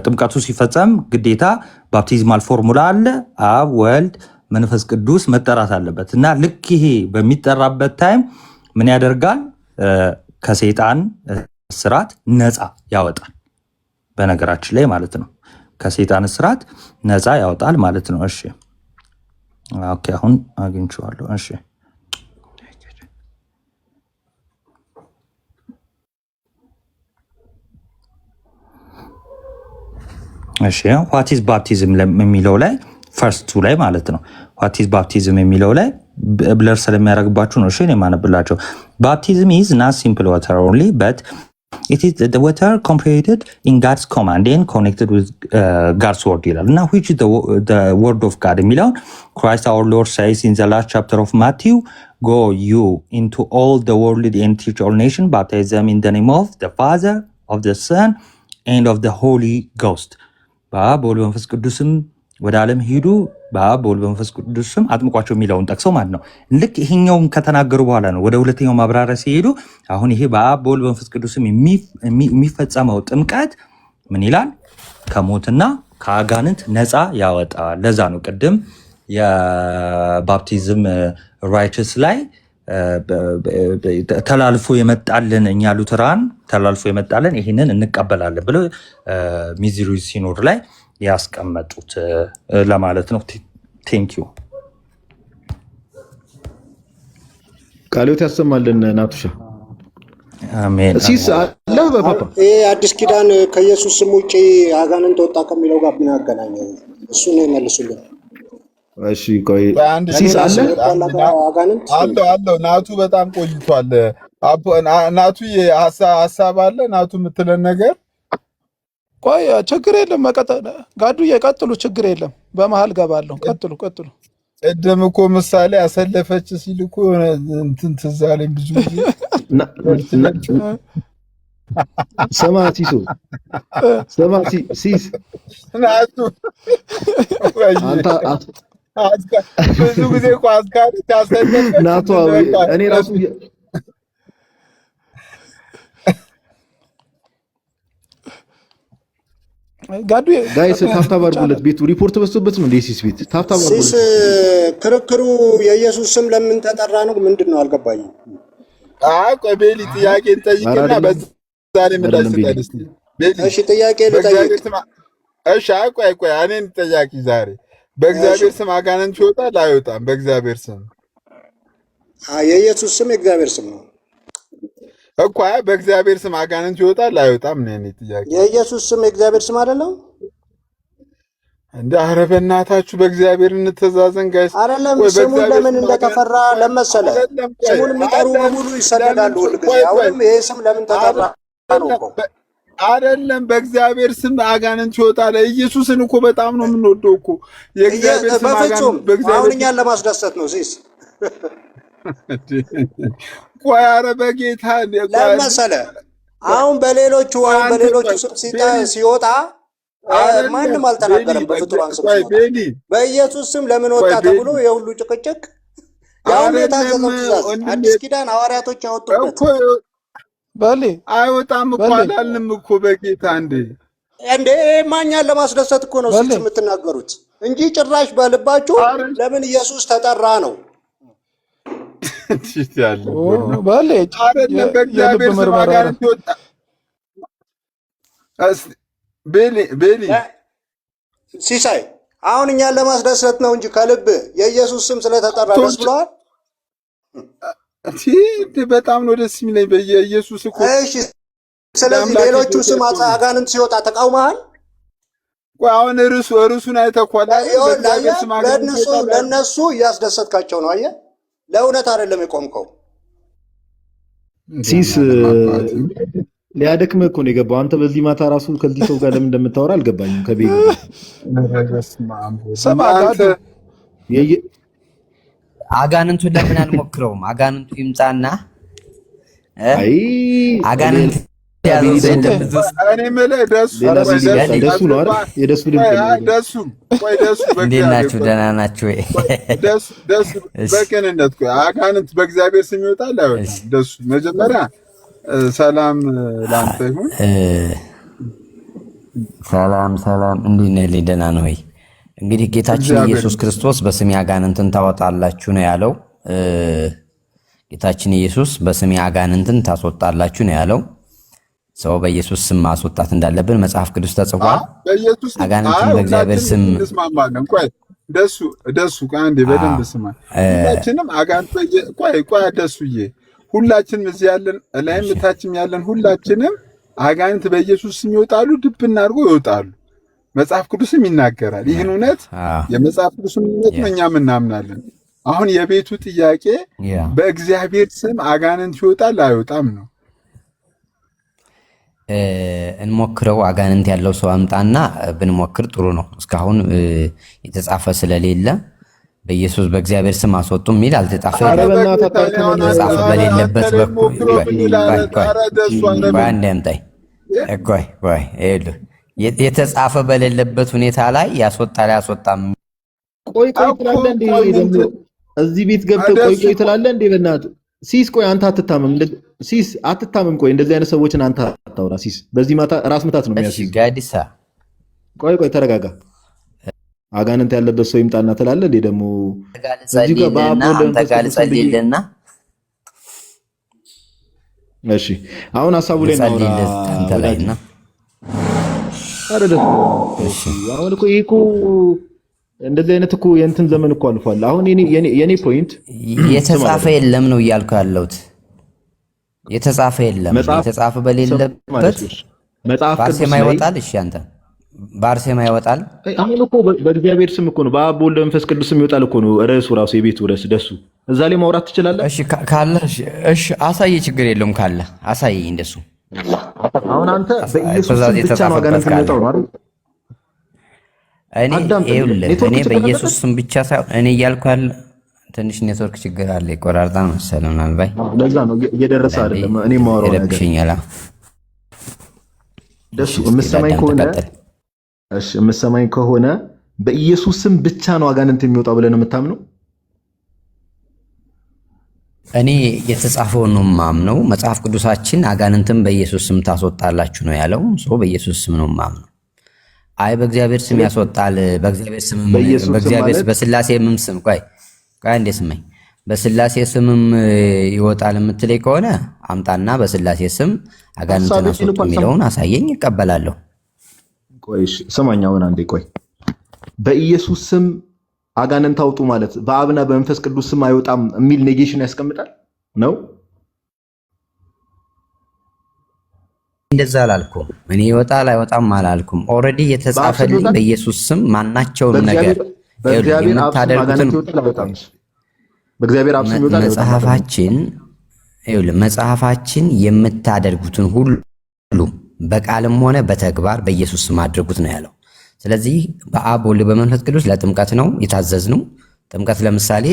E: ጥምቀቱ ሲፈጸም ግዴታ ባፕቲዝማል ፎርሙላ አለ። አብ ወልድ መንፈስ ቅዱስ መጠራት አለበት እና ልክ ይሄ በሚጠራበት ታይም ምን ያደርጋል? ከሰይጣን እስራት ነፃ ያወጣል። በነገራችን ላይ ማለት ነው ከሰይጣን እስራት ነፃ ያወጣል ማለት ነው። እሺ ኦኬ አሁን አግኝቼዋለሁ። እሺ እሺ ዋት ኢዝ ባፕቲዝም የሚለው ላይ ፈርስቱ ላይ ማለት ነው። ዋት ኢዝ ባፕቲዝም የሚለው ላይ ብለር ስለሚያደርግባችሁ ነው። እሺ እኔ ማነብላችሁ። ባፕቲዝም ኢዝ ናት ሲምፕል ዋተር ኦንሊ በት it is the water comprehended in God's command and connected with God's word ይላል እና which is the word of God የሚለው Christ our Lord says in the last chapter of Matthew, go you into all the world and teach all nations, baptize them in the name of the Father, of the Son and of the Holy Ghost. በአብ በወልድ በመንፈስ ቅዱስም ወደ ዓለም ሂዱ፣ በአብ በወልድ በመንፈስ ቅዱስም አጥምቋቸው የሚለውን ጠቅሰው ማለት ነው። ልክ ይሄኛውን ከተናገሩ በኋላ ነው ወደ ሁለተኛው ማብራሪያ ሲሄዱ አሁን ይሄ በአብ በወልድ በመንፈስ ቅዱስም የሚፈጸመው ጥምቀት ምን ይላል? ከሞትና ከአጋንንት ነፃ ያወጣል። ለዛ ነው ቅድም የባፕቲዝም ራይትስ ላይ ተላልፎ የመጣልን እኛ ሉተራን ተላልፎ የመጣልን ይህንን እንቀበላለን ብለው ሚዙሪ ሲኖድ ላይ ያስቀመጡት ለማለት ነው። ቴንኪዩ።
B: ቃልዮት ያሰማልን። ናቱሻ
E: አሜን።
B: ሲስ አለ በፓፓ
C: ይሄ አዲስ ኪዳን ከኢየሱስ ስም ውጪ አጋንንት ወጣ ከሚለው ጋር ምን ያገናኘው? እሱ ነው መልሱልን።
B: እሺ ቆይ
A: ሲስ አለ አለው ናቱ በጣም ቆይቷል። ናቱ ሀሳብ አለ ናቱ የምትለን ነገር
J: ቆይ ችግር የለም መቀጠል ጋዱዬ ቀጥሉ፣ ችግር የለም በመሀል ገባለሁ። ቀጥሉ።
A: ቅድም እኮ ምሳሌ አሰለፈች ሲል እኮ እንትን ትዝ አለኝ ብዙ ጊዜ
B: ስማ ሲሶ ሲስ
A: ናቱ ብዙ ጊዜ እኮ አስካሪ ታሰለፈች
B: ናቱ እኔ ራሱ ጋይስ ታብታብ አድርጉለት። ቤቱ ሪፖርት በዝቶበት ነው ዲሲስ ቤት ታብታብ አድርጉለት።
C: ክርክሩ የኢየሱስ ስም ለምን ተጠራ ነው? ምንድን ነው አልገባኝም።
A: ቆይ ቤሊ ጥያቄ እንጠይቅና በዛ ላይ ምላሽ ስጠን።
C: እሺ ጥያቄ ልጠይቅ።
A: እሺ ቆይ እኔን ጠያቂ ዛሬ በእግዚአብሔር ስም አጋንንት ይወጣል አይወጣም? በእግዚአብሔር ስም
C: የኢየሱስ ስም የእግዚአብሔር ስም ነው
A: እኮ። በእግዚአብሔር ስም አጋንንት ይወጣል አይወጣም ነው የኔ ጥያቄ።
C: የኢየሱስ ስም የእግዚአብሔር ስም አይደለም
A: እንደ ኧረ በእናታችሁ በእግዚአብሔር እንተዛዘን ጋይስ።
C: አይደለም ስሙ ለምን እንደተፈራ ለመሰለ ስሙን የሚጠሩ በሙሉ ይሰደዳሉ ሁልጊዜ። አሁንም ይሄ ስም ለምን ተጠራ ነው እኮ
A: አይደለም። በእግዚአብሔር ስም አጋንንት ይወጣል። ኢየሱስን እኮ በጣም ነው የምንወደው እኮ የእግዚአብሔር ስም አጋንንት በእግዚአብሔር
C: አሁን እኛን ለማስደሰት ነው ሲስ
A: ቆይ ኧረ በጌታ
C: ለመሰለ አሁን በሌሎቹ ስም ሲወጣ ማንም አልተናገረም። በፍጡራን ስም በኢየሱስ ስም ለምን ወጣ ተብሎ የሁሉ ጭቅጭቅ ያውም የታዘዘው ትእዛዝ አዲስ ኪዳን ሐዋርያቶች ያወጡበት
J: በሌ
A: አይወጣም እኮ አላልንም እኮ በጌታ
C: እንዴ ማኛን ለማስደሰት እኮ ነው ሲስ የምትናገሩት እንጂ ጭራሽ በልባችሁ ለምን ኢየሱስ ተጠራ ነው።
J: በሌ
A: አይደለም በእግዚአብሔር ስም አጋንንት ይወጣ ቤሊ
C: ሲሳይ አሁን እኛን ለማስደሰት ነው እንጂ ከልብ የኢየሱስ ስም ስለተጠራ ደስ ብሏል።
A: በጣም ነው ደስ የሚለኝ በኢየሱስ እኮ።
C: እሺ ስለዚህ ሌሎቹ ስም አጋንንት ሲወጣ ተቃውመሃል?
A: አሁን ርዕሱን አይተኳል።
C: ለእነሱ እያስደሰትካቸው ነው። አየህ ለእውነት አይደለም የቆምከው።
B: ሲስ ሊያደክምህ እኮ ነው የገባው። አንተ በዚህ ማታ ራሱ ከዚህ ሰው ጋር ለምን እንደምታወራ አልገባኝም። ከቤት
K: አጋንንቱን ለምን አንሞክረውም? አጋንንቱ ይምጣና አጋንንት ያዘው ዘንድ ብዙስ
A: እኔ የምልህ ደሱ
B: ነው አይደል? የደሱ
A: ደሱ
K: እንዴት ናችሁ? ደህና ናችሁ ወይ?
A: ደሱ በቅንነት ቆይ አጋንንት በእግዚአብሔር ስም ይወጣል አይወጣም? ደሱ መጀመሪያ ሰላም ላንተ ይሁን።
K: ሰላም እንዴት ነህ? ደህና ነው ወይ? እንግዲህ ጌታችን ኢየሱስ ክርስቶስ በስሜ አጋንንትን ታወጣላችሁ ነው ያለው። ጌታችን ኢየሱስ በስሜ አጋንንትን ታስወጣላችሁ ነው ያለው። ሰው በኢየሱስ ስም ማስወጣት እንዳለብን መጽሐፍ ቅዱስ ተጽፏል። አጋንንትን በእግዚአብሔር ስም
A: እንስማማለን። ቆይ ደሱ አንዴ በደንብ ስማ። ሁላችንም አጋንንት ቆይ ደሱዬ ሁላችንም እዚህ ያለን ላይም ታችም ያለን ሁላችንም አጋንንት በኢየሱስ ስም ይወጣሉ፣ ድብና አድርጎ ይወጣሉ። መጽሐፍ ቅዱስም ይናገራል። ይህን እውነት የመጽሐፍ ቅዱስም እውነት ነው፣ እኛም እናምናለን። አሁን የቤቱ ጥያቄ በእግዚአብሔር ስም አጋንንት ይወጣል አይወጣም ነው።
K: እንሞክረው። አጋንንት ያለው ሰው አምጣና ብንሞክር ጥሩ ነው። እስካሁን የተጻፈ ስለሌለ በኢየሱስ በእግዚአብሔር ስም አስወጡ የሚል አልተጻፈ። የተጻፈ በሌለበት በኩል የተጻፈ በሌለበት ሁኔታ ላይ ያስወጣል ያስወጣም።
B: ቆይ ትላለህ እንዴ? እዚህ ቤት ገብተህ ቆይ ትላለህ እንዴ? በእናትህ ሲስ ቆይ አንተ አትታመም። ሲስ አትታመም። ቆይ እንደዚህ አይነት ሰዎችን አንተ አታውራ። ሲስ በዚህ ማታ ራስ ምታት ነው የሚያስይዝ።
K: ጋዲሳ ቆይ
B: ተረጋጋ። አጋንንት ያለበት ሰው ይምጣና ትላለህ እንዴ? ደግሞ እዚህ ጋር
K: ተጋልጸልልና
B: እሺ፣ አሁን ሐሳቡ ላይ ነው
K: ተንተላይና
B: አረደ። እሺ፣ አሁን እኮ ይሄ እኮ እንደዚህ አይነት እኮ የእንትን ዘመን እኮ አልፏል። አሁን የኔ ፖይንት
K: የተጻፈ የለም ነው እያልኩ ያለሁት። የተጻፈ የለም። የተጻፈ በሌለበት መጽሐፍ ቅዱስ ይወጣል። እሺ አንተ ባርሴማ ይወጣል።
B: አሁን እኮ በእግዚአብሔር ስም እኮ ነው፣ በአብ ወልድ መንፈስ ቅዱስ ስም ይወጣል እኮ ነው ርዕሱ ራሱ የቤቱ ርዕስ ደሱ። እዛ ላይ ማውራት ትችላለህ።
K: እሺ ካለ እሺ አሳይ፣ ችግር የለውም ካለ አሳይ። እንደሱ
B: አሁን አንተ በኢየሱስ ስም ብቻ ነው አጋንንት የሚወጣው ነው አይደል?
K: እኔ በኢየሱስ ስም ብቻ ሳይሆን እኔ እያልኩ ያለ ትንሽ ኔትወርክ ችግር አለ፣ ይቆራርጣል መሰለኝ ምናልባት
B: ለዛ ነው እየደረሰ አይደለም። እኔ ማወራው ነገር
K: ይረብሽኛል።
B: ደሱ የምትሰማኝ ከሆነ በኢየሱስ ስም ብቻ ነው አጋንንት የሚወጣው ብለን የምታምነው?
K: እኔ የተጻፈውን ነው የማምነው። መጽሐፍ ቅዱሳችን አጋንንትን በኢየሱስ ስም ታስወጣላችሁ ነው ያለው። ሰው በኢየሱስ ስም ነው የማምነው። አይ በእግዚአብሔር ስም ያስወጣል፣ በእግዚአብሔር በስላሴ ስም ቆይ አንዴ ስመኝ፣ በስላሴ ስምም ይወጣል የምትለኝ ከሆነ አምጣና በስላሴ ስም አጋንንትን አስወጡ የሚለውን አሳየኝ፣ ይቀበላለሁ።
B: ቆይ ስማኝ፣ አሁን አንዴ ቆይ። በኢየሱስ ስም አጋንንት አውጡ ማለት በአብና በመንፈስ ቅዱስ ስም አይወጣም የሚል ኔጌሽን ያስቀምጣል ነው?
K: እንደዛ አላልኩም። እኔ ይወጣል አይወጣም አላልኩም። ኦልሬዲ የተጻፈልኝ በኢየሱስ ስም ማናቸውን ነገር የምታደርጉትን
B: በእግዚአብሔር አብ ስም ይወጣል።
K: መጽሐፋችን የምታደርጉትን ሁሉ በቃልም ሆነ በተግባር በኢየሱስ ስም አድርጉት ነው ያለው። ስለዚህ በአብ ወልድ በመንፈስ ቅዱስ ለጥምቀት ነው የታዘዝነው። ጥምቀት ለምሳሌ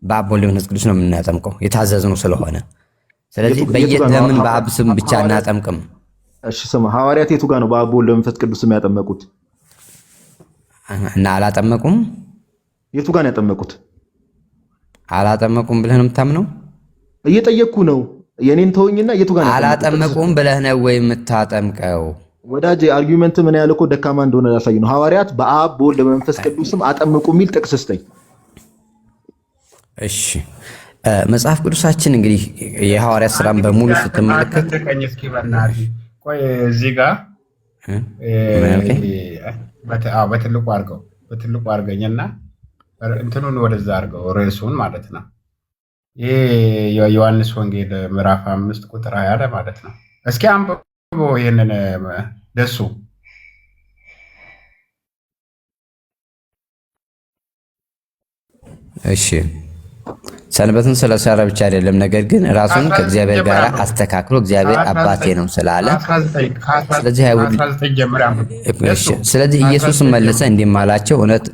K: በአብ ወልድ በመንፈስ ቅዱስ ነው የምናጠምቀው የታዘዝነው ስለሆነ። ስለዚህ ለምን በአብ ስም ብቻ እናጠምቅም?
B: እሺ ስማ፣ ሐዋርያት የቱ ጋር ነው በአብ ወልድ በመንፈስ ቅዱስ ስም ያጠመቁት?
K: እና አላጠመቁም?
B: የቱ ጋር ነው ያጠመቁት?
K: አላጠመቁም ብለህ ነው የምታምነው?
B: እየጠየቅኩ ነው። የኔን ተወኝና የቱ ጋር ነው
K: አላጠመቁም ብለህ ነው ወይ የምታጠምቀው?
B: ወዳጅ አርጊውመንት ምን ያህል እኮ ደካማ እንደሆነ ያሳይ ነው። ሐዋርያት በአብ በወልድ በመንፈስ ቅዱስ ስም አጠምቁ የሚል ጥቅስ ስጠኝ።
K: እሺ መጽሐፍ ቅዱሳችን እንግዲህ የሐዋርያት ስራን በሙሉ ስትመለከት
I: እስኪ በእናትህ ቆይ እዚህ ጋር በትልቁ አድርገኝና እንትኑን ወደዛ አድርገው ርዕሱን ማለት ነው። ይሄ የዮሐንስ ወንጌል ምዕራፍ 5 ቁጥር 20 ማለት ነው። እስኪ አንብቦ ይሄንን ደሱ
K: እሺ ሰንበትን ስለሰራ ብቻ አይደለም፣ ነገር ግን ራሱን ከእግዚአብሔር ጋር አስተካክሎ እግዚአብሔር አባቴ ነው ስላለ፣ ስለዚህ ኢየሱስ መለሰ እንዲህ አላቸው፣ እውነት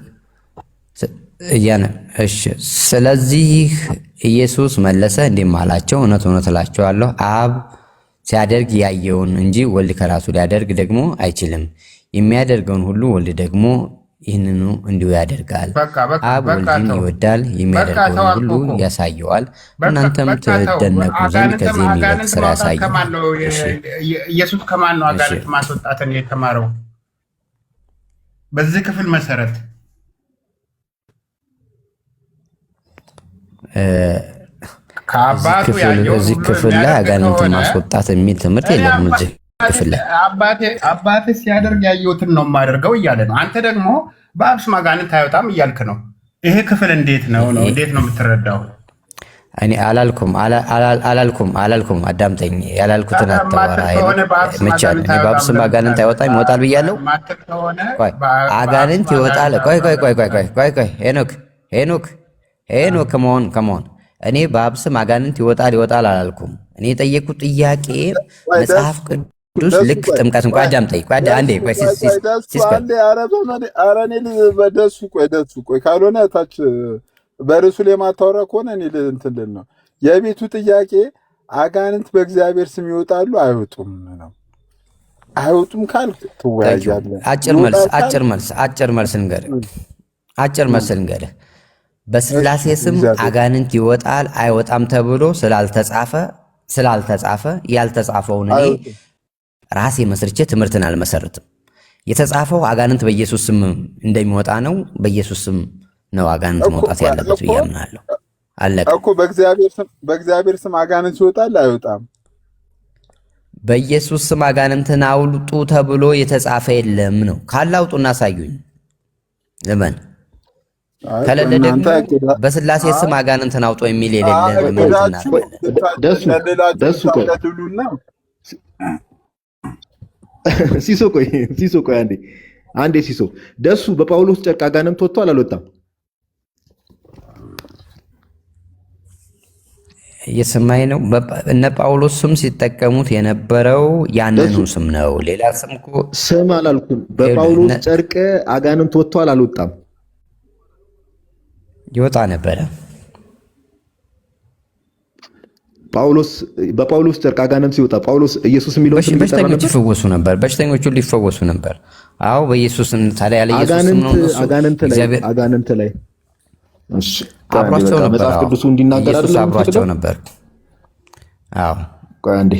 K: ስለዚህ ኢየሱስ መለሰ እንዲህ አላቸው፣ እውነት እላችኋለሁ አብ ሲያደርግ ያየውን እንጂ ወልድ ከራሱ ሊያደርግ ደግሞ አይችልም። የሚያደርገውን ሁሉ ወልድ ደግሞ ይህንኑ እንዲሁ ያደርጋል። አብ ወልድን ይወዳል፣ የሚያደርገውን ሁሉ ያሳየዋል። እናንተም ትደነቁ ዘንድ ከዚህ የሚበልጥ ስራ ያሳያል።
I: ኢየሱስ ከማን ነው አጋንንት ማስወጣትን የተማረው? በዚህ ክፍል መሰረት
K: እዚህ ክፍል ላይ አጋንንትን ማስወጣት የሚል ትምህርት የለም። እዚህ ክፍል ላይ
I: አባቴ ሲያደርግ ያየሁትን ነው የማደርገው እያለ ነው። አንተ ደግሞ በአብ ስም አጋንንት አይወጣም እያልክ ነው። ይሄ ክፍል እንዴት ነው የምትረዳው?
K: እኔ አላልኩም። አዳምጠኝ። ያላልኩትን አታወራ። በአብ ስም አጋንንት አይወጣም ይወጣል ብያለሁ። አጋንንት ይወጣል። ቆይ ሄኖክ ከመሆን እኔ በአብ ስም አጋንንት ይወጣል አላልኩም። እኔ የጠየቁት ጥያቄ መጽሐፍ ቅዱስ ልክ ጥምቀት እንኳን አዳምጠኝ። አንዴ
A: ቆይ ካልሆነ ታች በርሱ ላይ ማታወራ ከሆነ እኔ እንትን ልል ነው። የቤቱ ጥያቄ አጋንንት በእግዚአብሔር ስም ይወጣሉ አይወጡም ነው። አይወጡም ካልክ ትወያያለህ።
K: አጭር መልስ ልንገርህ። በስላሴ ስም አጋንንት ይወጣል አይወጣም ተብሎ ስላልተጻፈ ያልተጻፈውን እኔ ራሴ መስርቼ ትምህርትን አልመሰርትም። የተጻፈው አጋንንት በኢየሱስ ስም እንደሚወጣ ነው። በኢየሱስ ስም ነው አጋንንት መውጣት ያለበት ብዬ አምናለሁ። አለቀ
A: እኮ። በእግዚአብሔር ስም አጋንንት ይወጣል አይወጣም?
K: በኢየሱስ ስም አጋንንትን አውጡ ተብሎ የተጻፈ የለም ነው። ካላውጡና አሳዩኝ ለምን ከሌለ ደግሞ በስላሴ ስም አጋንንትን አውጡ የሚል የሌለ
B: ሲሶ ቆይ አንዴ ሲሶ ደሱ በጳውሎስ ጨርቅ አጋንንት ወጥቷል አልወጣም?
K: እየሰማኝ ነው። እነ ጳውሎስ ስም ሲጠቀሙት የነበረው ያንኑ ስም ነው። ሌላ ስም እኮ
B: ስም አላልኩም። በጳውሎስ ጨርቅ አጋንንት ወጥቷል አልወጣም?
K: ይወጣ ነበረ።
B: በጳውሎስ ጨርቅ አጋንንት ሲወጣ ጳውሎስ ኢየሱስ የሚለው ስም
K: በሽተኞች ይፈወሱ ነበር። በሽተኞቹ ሊፈወሱ ነበር። አዎ በኢየሱስ ታዲያ ያለ ኢየሱስ ስም ነው።
B: አጋንንት ላይ እሺ
K: አብሯቸው ነበር።
B: መጽሐፍ ቅዱሱ እንዲናገር
K: ኢየሱስ አብሯቸው ነበር። አዎ
B: ቆይ አንዴ።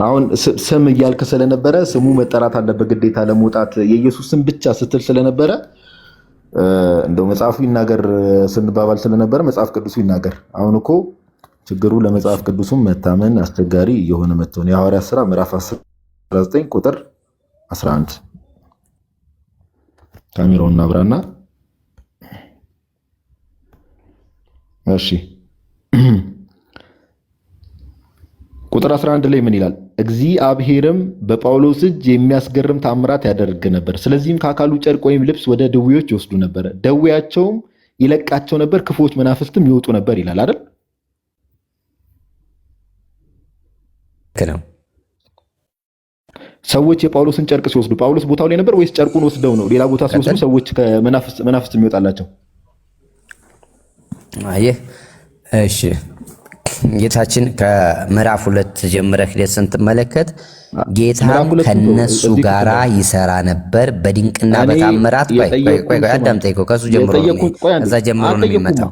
B: አሁን ስም እያልክ ስለነበረ ስሙ መጠራት አለበት ግዴታ ለመውጣት የኢየሱስ ስም ብቻ ስትል ስለነበረ እንደው መጽሐፉ ይናገር ስንባባል ስለነበረ መጽሐፍ ቅዱሱ ይናገር። አሁን እኮ ችግሩ ለመጽሐፍ ቅዱሱም መታመን አስቸጋሪ የሆነ መጥቶ ነው። የሐዋርያት ሥራ ምዕራፍ 19 ቁጥር 11 ካሜራውን አብራና እሺ ቁጥር 11 ላይ ምን ይላል? እግዚአብሔርም በጳውሎስ እጅ የሚያስገርም ተአምራት ያደርግ ነበር። ስለዚህም ከአካሉ ጨርቅ ወይም ልብስ ወደ ድውዮች ይወስዱ ነበር፣ ደዌያቸውም ይለቃቸው ነበር፣ ክፉዎች መናፍስትም ይወጡ ነበር ይላል አይደል?
K: ነው።
B: ሰዎች የጳውሎስን ጨርቅ ሲወስዱ ጳውሎስ ቦታው ላይ ነበር ወይስ ጨርቁን ወስደው ነው ሌላ ቦታ ሲወስዱ ሰዎች ከመናፍስት የሚወጣላቸው?
K: አየህ፣ እሺ ጌታችን ከምዕራፍ 2 ጀምረህ ሄደህ ስትመለከት ጌታም ከነሱ ጋራ ይሰራ ነበር በድንቅና በታምራት። ቆይ አዳምጠኝ። ከሱ ጀምሮ ነው ከዛ ጀምሮ ነው የሚመጣው።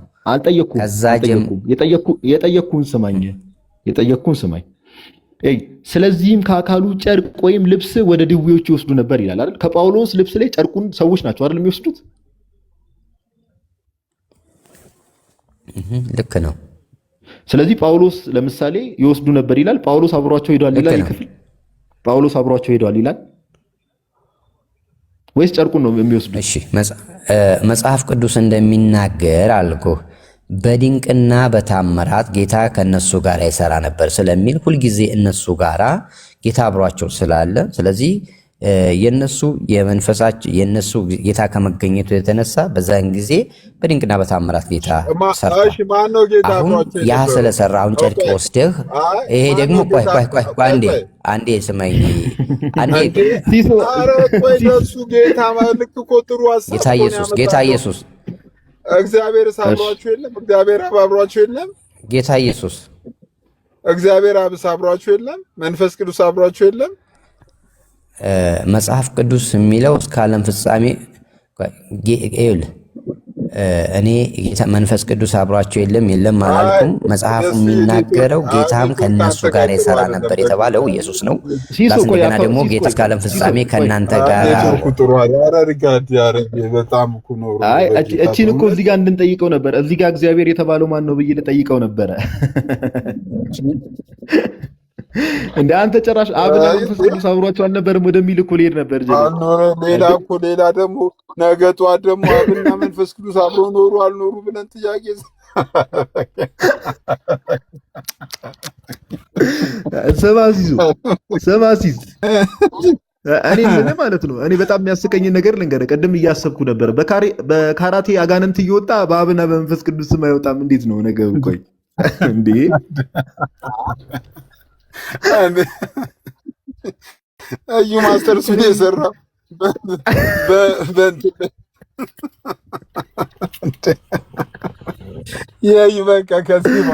B: የጠየቅኩህን ስማኝ። ስለዚህም ከአካሉ ጨርቅ ወይም ልብስ ወደ ድውዮች ይወስዱ ነበር ይላል አይደል? ከጳውሎስ ልብስ ላይ ጨርቁን ሰዎች ናቸው አይደል የሚወስዱት?
K: ልክ ነው።
B: ስለዚህ ጳውሎስ ለምሳሌ ይወስዱ ነበር ይላል። ጳውሎስ አብሯቸው ሄዷል ይላል ይክፍል? ጳውሎስ አብሯቸው ሄዷል ይላል ወይስ ጨርቁን ነው የሚወስዱ?
K: እሺ መጽሐፍ ቅዱስ እንደሚናገር አልኩህ በድንቅና በታምራት ጌታ ከነሱ ጋር ይሰራ ነበር ስለሚል ሁልጊዜ እነሱ ጋራ ጌታ አብሯቸው ስላለ፣ ስለዚህ የነሱ የነሱ ጌታ ከመገኘቱ የተነሳ በዛን ጊዜ በድንቅና በታምራት ጌታ ሰራ። አሁን ያ ስለሰራ አሁን ጨርቅ ወስደህ ይሄ ደግሞ ቆይ አንዴ ስማኝ ጌታ ኢየሱስ
A: እግዚአብሔር አብሯችሁ የለም? እግዚአብሔር አብ አብሯችሁ የለም?
K: ጌታ ኢየሱስ
A: እግዚአብሔር አብ አብሯችሁ የለም? መንፈስ ቅዱስ አብሯችሁ የለም?
K: መጽሐፍ ቅዱስ የሚለው እስከ ዓለም ፍጻሜ እኔ መንፈስ ቅዱስ አብሯቸው የለም አላልኩም። መጽሐፉ የሚናገረው ጌታም ከነሱ ጋር ይሰራ ነበር የተባለው ኢየሱስ ነው። እንደገና ደግሞ ጌታ እስከ ዓለም ፍጻሜ ከእናንተ ጋር
B: እቺን እኮ እዚህ ጋር እንድንጠይቀው ነበር። እዚህ ጋር እግዚአብሔር የተባለው ማን ነው ብዬ ልጠይቀው ነበረ። እንደ አንተ ጭራሽ አብና መንፈስ ቅዱስ አብሯቸው አልነበረም ወደሚል እኮ ልሄድ ነበር።
A: ሌላ ደግሞ ነገ ጠዋት ደግሞ አብና መንፈስ ቅዱስ አብሮ ኖሩ አልኖሩ ብለን ጥያቄ
B: ሰማሲዝ እኔ ምን ማለት ነው? እኔ በጣም የሚያስቀኝ ነገር ልንገርህ። ቅድም እያሰብኩ ነበር። በካራቴ አጋንንት እየወጣ በአብና በመንፈስ ቅዱስ ስም አይወጣም። እንዴት ነው ነገሩ? ቆይ እንዴ
A: እዩ ማስተር ሱን የሰራው የዩ በቃ ከዚህ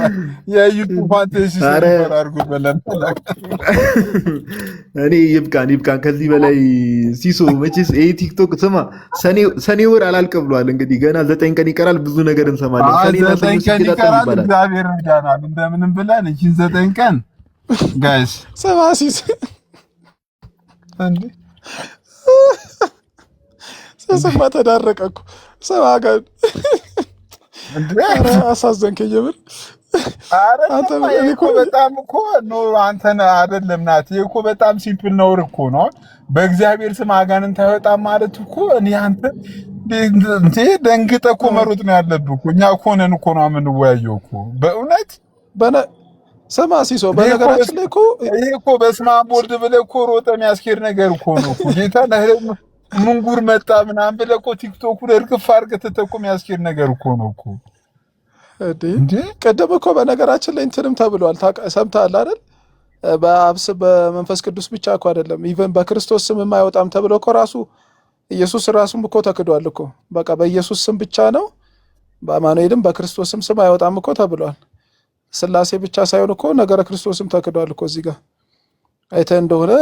A: የዩ ፋንቴሲ አርጉ በለን።
B: እኔ ይብቃን። ከዚህ በላይ ሲሶ መቼስ ይሄ ቲክቶክ ስማ፣ ሰኔ ወር አላልቅ ብሏል። እንግዲህ ገና 9 ቀን ይቀራል። ብዙ ነገር እንሰማለን።
A: ሰኔ ቀን ይቀራል። እግዚአብሔር ይዳናል። እንደምንም ብለን እቺን 9 ቀን ጋይስ
J: ሰባሲስ እንዴ ሰሰማ ተዳረቀ እኮ ሰባ ጋር አሳዘንከኝ የምር።
A: አንተ እኮ በጣም እኮ ነው አንተን አይደለም ናት እኮ በጣም ሲምፕል ነው እኮ ነው። በእግዚአብሔር ስም አጋንንት አይወጣም ማለት እኮ እኔ አንተ ደንግጠህ እኮ መሮጥ ነው ያለብህ እኮ። እኛ እኮ ነን እኮ ነው የምንወያየው እኮ በእውነት
J: ሰማ ሲሶ። በነገራችን ላይ እኮ
A: ይሄ እኮ በስመ አብ ወልድ ብለህ እኮ ሮጠ የሚያስኬድ ነገር እኮ ነው እኮ ጌታ ምንጉር መጣ ምናምን ብለህ እኮ ቲክቶኩን እርግፍ አድርገህ ትተህ እኮ የሚያስኬድ ነገር እኮ ነው እኮ።
J: እንዴ ቀደም እኮ በነገራችን ላይ እንትንም ተብሏል። ሰምተሃል አይደል? በአብ ስም በመንፈስ ቅዱስ ብቻ እኮ አይደለም ኢቨን በክርስቶስ ስም የማይወጣም ተብሎ እኮ ራሱ ኢየሱስ ራሱም እኮ ተክዷል እኮ። በቃ በኢየሱስ ስም ብቻ ነው በአማኑኤልም በክርስቶስም ስም አይወጣም እኮ ተብሏል። ስላሴ ብቻ ሳይሆን እኮ ነገረ ክርስቶስም ተክዷል እኮ እዚህ ጋር አይተህ እንደሆነ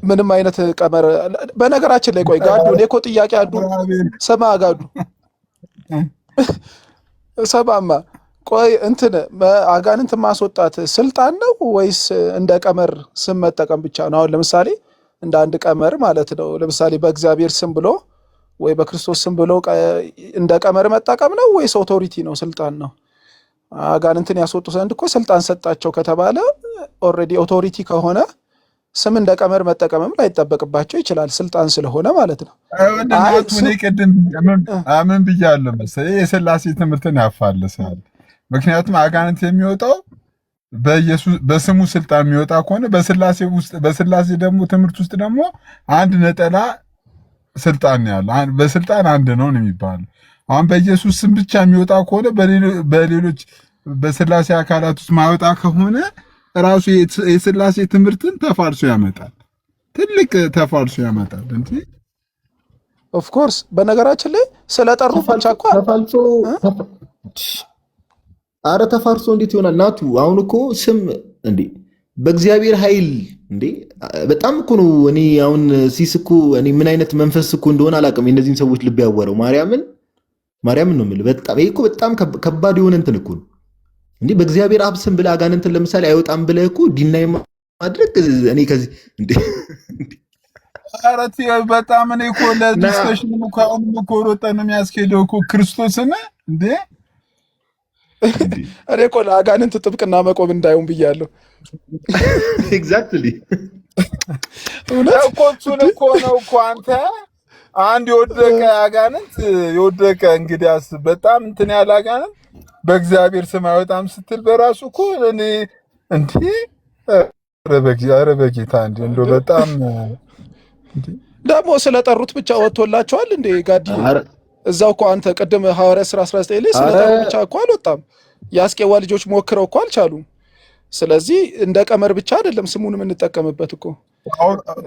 J: ምንም አይነት ቀመር በነገራችን ላይ ቆይ ጋዱ እኔ እኮ ጥያቄ አዱ ሰማ ጋዱ ሰማማ ቆይ እንትን አጋንንት ማስወጣት ስልጣን ነው ወይስ እንደ ቀመር ስም መጠቀም ብቻ ነው? አሁን ለምሳሌ እንደ አንድ ቀመር ማለት ነው። ለምሳሌ በእግዚአብሔር ስም ብሎ ወይ በክርስቶስ ስም ብሎ እንደ ቀመር መጠቀም ነው ወይስ ኦቶሪቲ ነው? ስልጣን ነው? አጋንንትን ያስወጡ ዘንድ እኮ ስልጣን ሰጣቸው ከተባለ ኦልሬዲ ኦቶሪቲ ከሆነ ስም እንደ ቀመር መጠቀምም ላይጠበቅባቸው ይችላል፣ ስልጣን ስለሆነ ማለት ነው።
A: እኔ ቅድም ምን ብያለሁ መሰለኝ የሥላሴ ትምህርትን ያፋልሳል። ምክንያቱም አጋንንት የሚወጣው በስሙ ስልጣን የሚወጣ ከሆነ በሥላሴ ደግሞ ትምህርት ውስጥ ደግሞ አንድ ነጠላ ስልጣን ያለው በስልጣን አንድ ነው የሚባለው። አሁን በኢየሱስ ስም ብቻ የሚወጣ ከሆነ በሌሎች በሥላሴ አካላት ውስጥ ማይወጣ ከሆነ ራሱ የሥላሴ ትምህርትን ተፋልሶ ያመጣል፣ ትልቅ ተፋልሶ ያመጣል እንጂ
J: ኦፍ ኮርስ። በነገራችን ላይ ስለጠሩ ብቻ እኮ
B: ተፋልሶ አረ ተፋርሶ እንዴት ይሆናል? ናቱ አሁን እኮ ስም እንዴ በእግዚአብሔር ኃይል እንዴ በጣም እኮ ነው። እኔ አሁን ሲስ እኮ እኔ ምን አይነት መንፈስ እኮ እንደሆነ አላውቅም። እነዚህን ሰዎች ልብ ያወረው ማርያምን ነው የምልህ። በጣም ይሄ እኮ በጣም ከባድ የሆነ እንትን እኮ ነው እንዴ በእግዚአብሔር አብ ስም ብለህ አጋንንትን ለምሳሌ አይወጣም ብለህ እኮ ዲናይ ማድረግ እኔ ከዚህ እንዴ
A: አራት በጣም እኔ እኮ ለዲስከሽን እኮ አሁን እኮ ሮጠን ነው የሚያስኬደው እኮ ክርስቶስን እንዴ
J: እኔ እኮ ለአጋንንት ጥብቅና መቆም እንዳይሆን ብያለሁ።
B: ኤግዛክትሊ
A: እሱን እኮ ነው እኮ አንተ አንድ የወደቀ አጋንንት የወደቀ እንግዲያስ በጣም እንትን ያለ አጋንንት በእግዚአብሔር ስም አይወጣም ስትል በራሱ እኮ እኔ እንዴ ኧረ በጌታ እንዴ እንደው በጣም
J: ደግሞ ስለጠሩት ብቻ ወጥቶላቸዋል እንዴ ጋዲ? እዛው እኮ አንተ ቅድም ሐዋርያት ሥራ 19 ላይ ስለጠሩት ብቻ እኮ አልወጣም። የአስቄዋ ልጆች ሞክረው እኮ አልቻሉም። ስለዚህ እንደ ቀመር ብቻ አይደለም ስሙን የምንጠቀምበት እኮ።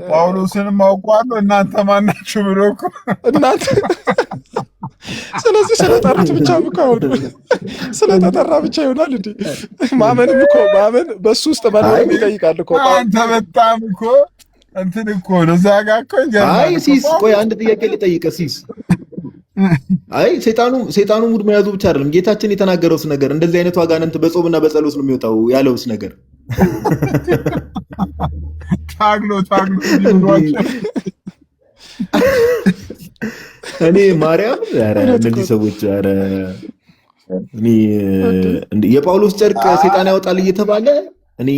A: ጳውሎስንም አውቀዋለሁ እናንተ ማናችሁ ብሎ እኮ እናንተ
J: ስለዚህ ስለጠሩት ብቻ እኮ አሁን ስለተጠራ ብቻ ይሆናል እንዴ? ማመንም እኮ ማመን በሱ ውስጥ መኖር ይጠይቃል እኮ።
A: አንተ በጣም እኮ እንትን እኮ ነው እዛ ጋር እኮ
B: አይ ሲስ ቆይ አንድ ጥያቄ ልጠይቅህ ሲስ። አይ ሰይጣኑ ሙድ መያዙ ብቻ አይደለም ጌታችን የተናገረውስ ነገር እንደዚህ አይነቱ አጋንንት በጾምና በጸሎት ነው የሚወጣው ያለውስ ነገር
A: ታግሎ
B: እኔ ማርያም ኧረ እነዚህ ሰዎች ኧረ እኔ የጳውሎስ ጨርቅ ሰይጣን ያወጣል እየተባለ እኔ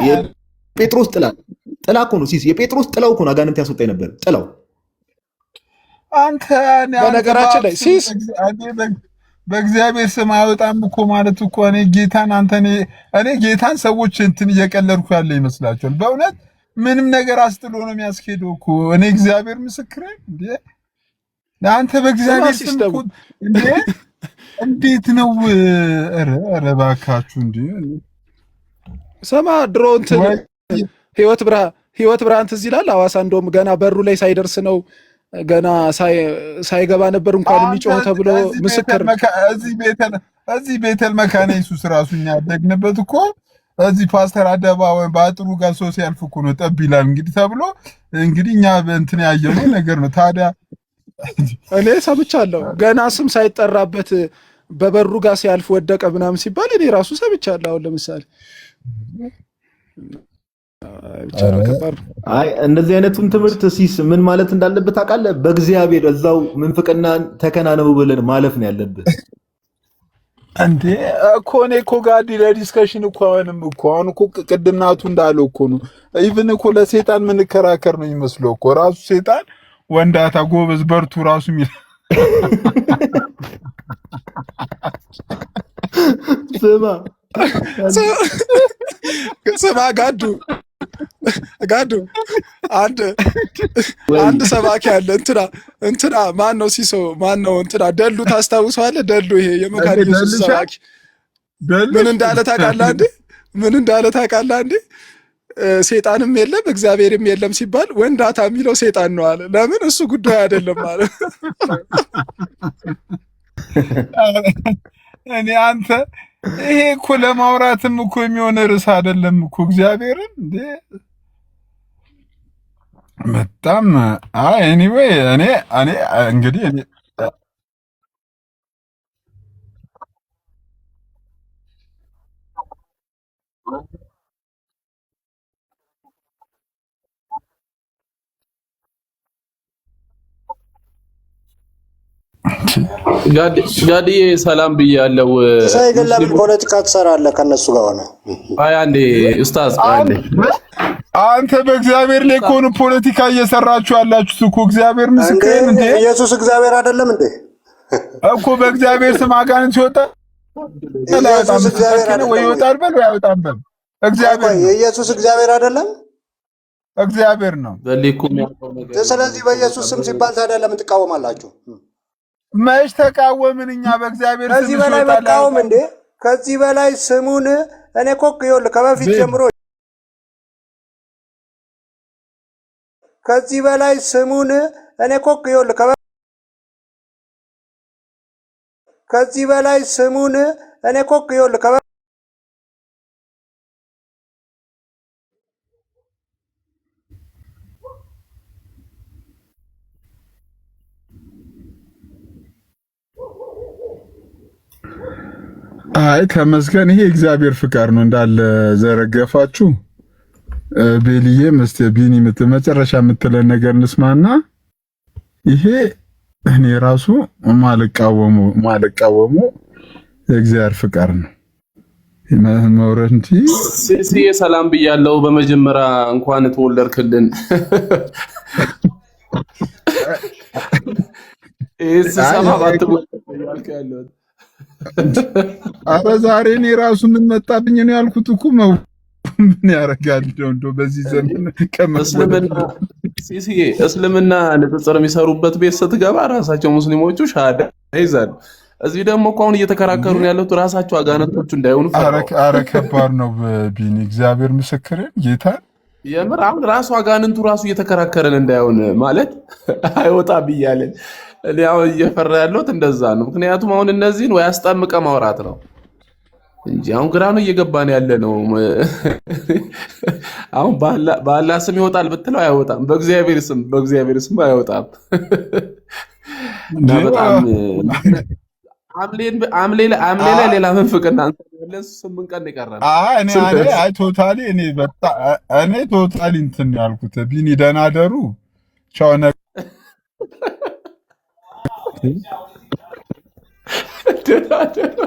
B: የጴጥሮስ ጥላ እኮ ነው ሲስ የጴጥሮስ ጥላው እኮ ነው አጋንንት ያስወጣ ነበር ጥላው።
A: አንተ
J: በነገራችን ላይ ሲስ
A: በእግዚአብሔር ስም አይወጣም እኮ ማለት እኮ እኔ ጌታን ሰዎች እንትን እየቀለድኩ ያለ ይመስላችኋል? በእውነት ምንም ነገር አስጥሎ ነው የሚያስኬደው እኮ። እኔ እግዚአብሔር ምስክሬ እንዴ አንተ በእግዚአብሔር ስም እኮ እንዴት ነው? ኧረ እባካችሁ እንዴ
J: ሰማ ድሮ እንትን ህይወት ብርሃን ትዝ ይላል። ሐዋሳ እንደውም ገና በሩ ላይ ሳይደርስ ነው ገና ሳይገባ ነበር እንኳን የሚጮህ ተብሎ ምስክር
A: እዚህ ቤተል መካነ ኢየሱስ ራሱ እኛ ያደግንበት እኮ እዚህ ፓስተር አደባባይ በአጥሩ ጋር ሰው ሲያልፍ እኮ ነው ጠብ ይላል እንግዲህ ተብሎ እንግዲህ እኛ እንትን ያየነው ነገር ነው። ታዲያ
J: እኔ ሰምቻለሁ ገና ስም ሳይጠራበት በበሩ ጋር ሲያልፍ ወደቀ ምናምን ሲባል እኔ ራሱ ሰምቻለሁ። አሁን ለምሳሌ
B: አይ እንደዚህ አይነቱን ትምህርት ሲስ ምን ማለት እንዳለበት ታውቃለህ? በእግዚአብሔር እዛው ምንፍቅና ተከናነቡ ብለን ማለፍ ነው ያለብህ
A: እንዴ እኮ። እኔ እኮ ጋዲ ለዲስከሽን እኮ አሁን እኮ ቅድም ናቱ እንዳለው እኮ ነው። ኢቭን እኮ ለሰይጣን ምንከራከር ነው የሚመስለው እኮ ራሱ ሰይጣን ወንዳታ ጎበዝ በርቱ ራሱ የሚል
J: ስማ ጋዱ አንድ ሰባኪ አለ እንትና ማን ነው ሲሶ ማን ነው እንትና ደሉ ታስታውሰዋለህ? ደሉ ይሄ የመካነ ኢየሱስ ሰባኪ ምን እንዳለ ታውቃለህ እንዴ? ሴጣንም የለም እግዚአብሔርም የለም ሲባል ወንዳታ የሚለው ሴጣን ነው አለ። ለምን? እሱ ጉዳይ አይደለም ማለት
A: እኔ አንተ ይሄ እኮ ለማውራትም እኮ የሚሆን ርዕስ አይደለም እኮ እግዚአብሔርን እንዴ በጣም ኤኒዌይ እኔ እንግዲህ
L: ጋድዬ ሰላም ብያለሁ።
C: ሳይገለም ፖለቲካ ትሰራለህ ከነሱ ጋር ሆነ።
L: አይ አንዴ ኡስታዝ
A: አንተ በእግዚአብሔር ላይ ከሆነ ፖለቲካ እየሰራችሁ ያላችሁት እኮ እግዚአብሔር ምስክሬን እንዴ
C: ኢየሱስ እግዚአብሔር አይደለም እንዴ
A: እኮ በእግዚአብሔር ስም አጋንንት ይወጣል
C: ኢየሱስ እግዚአብሔር አይደለም
A: ወይ ይወጣል በል ወይ አይወጣም በል እግዚአብሔር
C: ኢየሱስ እግዚአብሔር አይደለም
A: እግዚአብሔር ነው።
C: ስለዚህ በኢየሱስ ስም ሲባል ታዲያ ለምን ትቃወማላችሁ?
A: መች ተቃወምን እኛ በእግዚአብሔር ስም
C: ከዚህ በላይ መቃወም እንዴ? ከዚህ በላይ ስሙን እኔ እኮ ይኸውልህ ከበፊት ጀምሮ ከዚህ በላይ ስሙን እኔ እኮ ይኸውልህ ከዚህ በላይ ስሙን እኔ እኮ ይኸውልህ
A: አይ ተመስገን። ይሄ እግዚአብሔር ፍቃድ ነው እንዳለ ዘረገፋችሁ። ቤልዬ መስተ ቢኒ መጨረሻ የምትለን ነገር እንስማና ይሄ እኔ ራሱ ማልቃወሙ የእግዚአብሔር ፍቃድ ነው። መውረንቲ
L: ሲሲ ሰላም ብያለሁ። በመጀመሪያ እንኳን ተወለድክልን። እዚህ ሰማባት ወልክ ያለው
A: አረ ዛሬ እኔ ራሱ ምን መጣብኝ ነው ያልኩት እኮ ምን ያረጋል እንደው በዚህ ዘመን
L: እስልምና ንጽጽር የሚሰሩበት ቤት ስትገባ ራሳቸው ሙስሊሞቹ ሻሃዳ ይዛሉ። እዚህ ደግሞ እኮ አሁን እየተከራከሩን ያሉት ራሳቸው አጋነቶቹ እንዳይሆኑ
A: አረ ከባድ ነው ቢኒ እግዚአብሔር ምስክሬን ጌታ
L: የምር አሁን ራሱ አጋንንቱ ራሱ እየተከራከረን እንዳይሆን ማለት አይወጣ ብያለን። እኔ አሁን እየፈራ ያለሁት እንደዛ ነው። ምክንያቱም አሁን እነዚህን ወይ አስጠምቀ ማውራት ነው እንጂ አሁን ግራ ነው እየገባን ያለ ነው። አሁን በአላህ ስም ይወጣል ብትለው አይወጣም፣ በእግዚአብሔር ስም አይወጣም። በጣም አምሌ ላይ ሌላ መንፍቅና ለሱ 8 ቀን ይቀራል።
A: እኔ ቶታሊ እንትን ያልኩት ቢኒ ደህና ደሩ ቻው ነ
L: ደህና ደሩ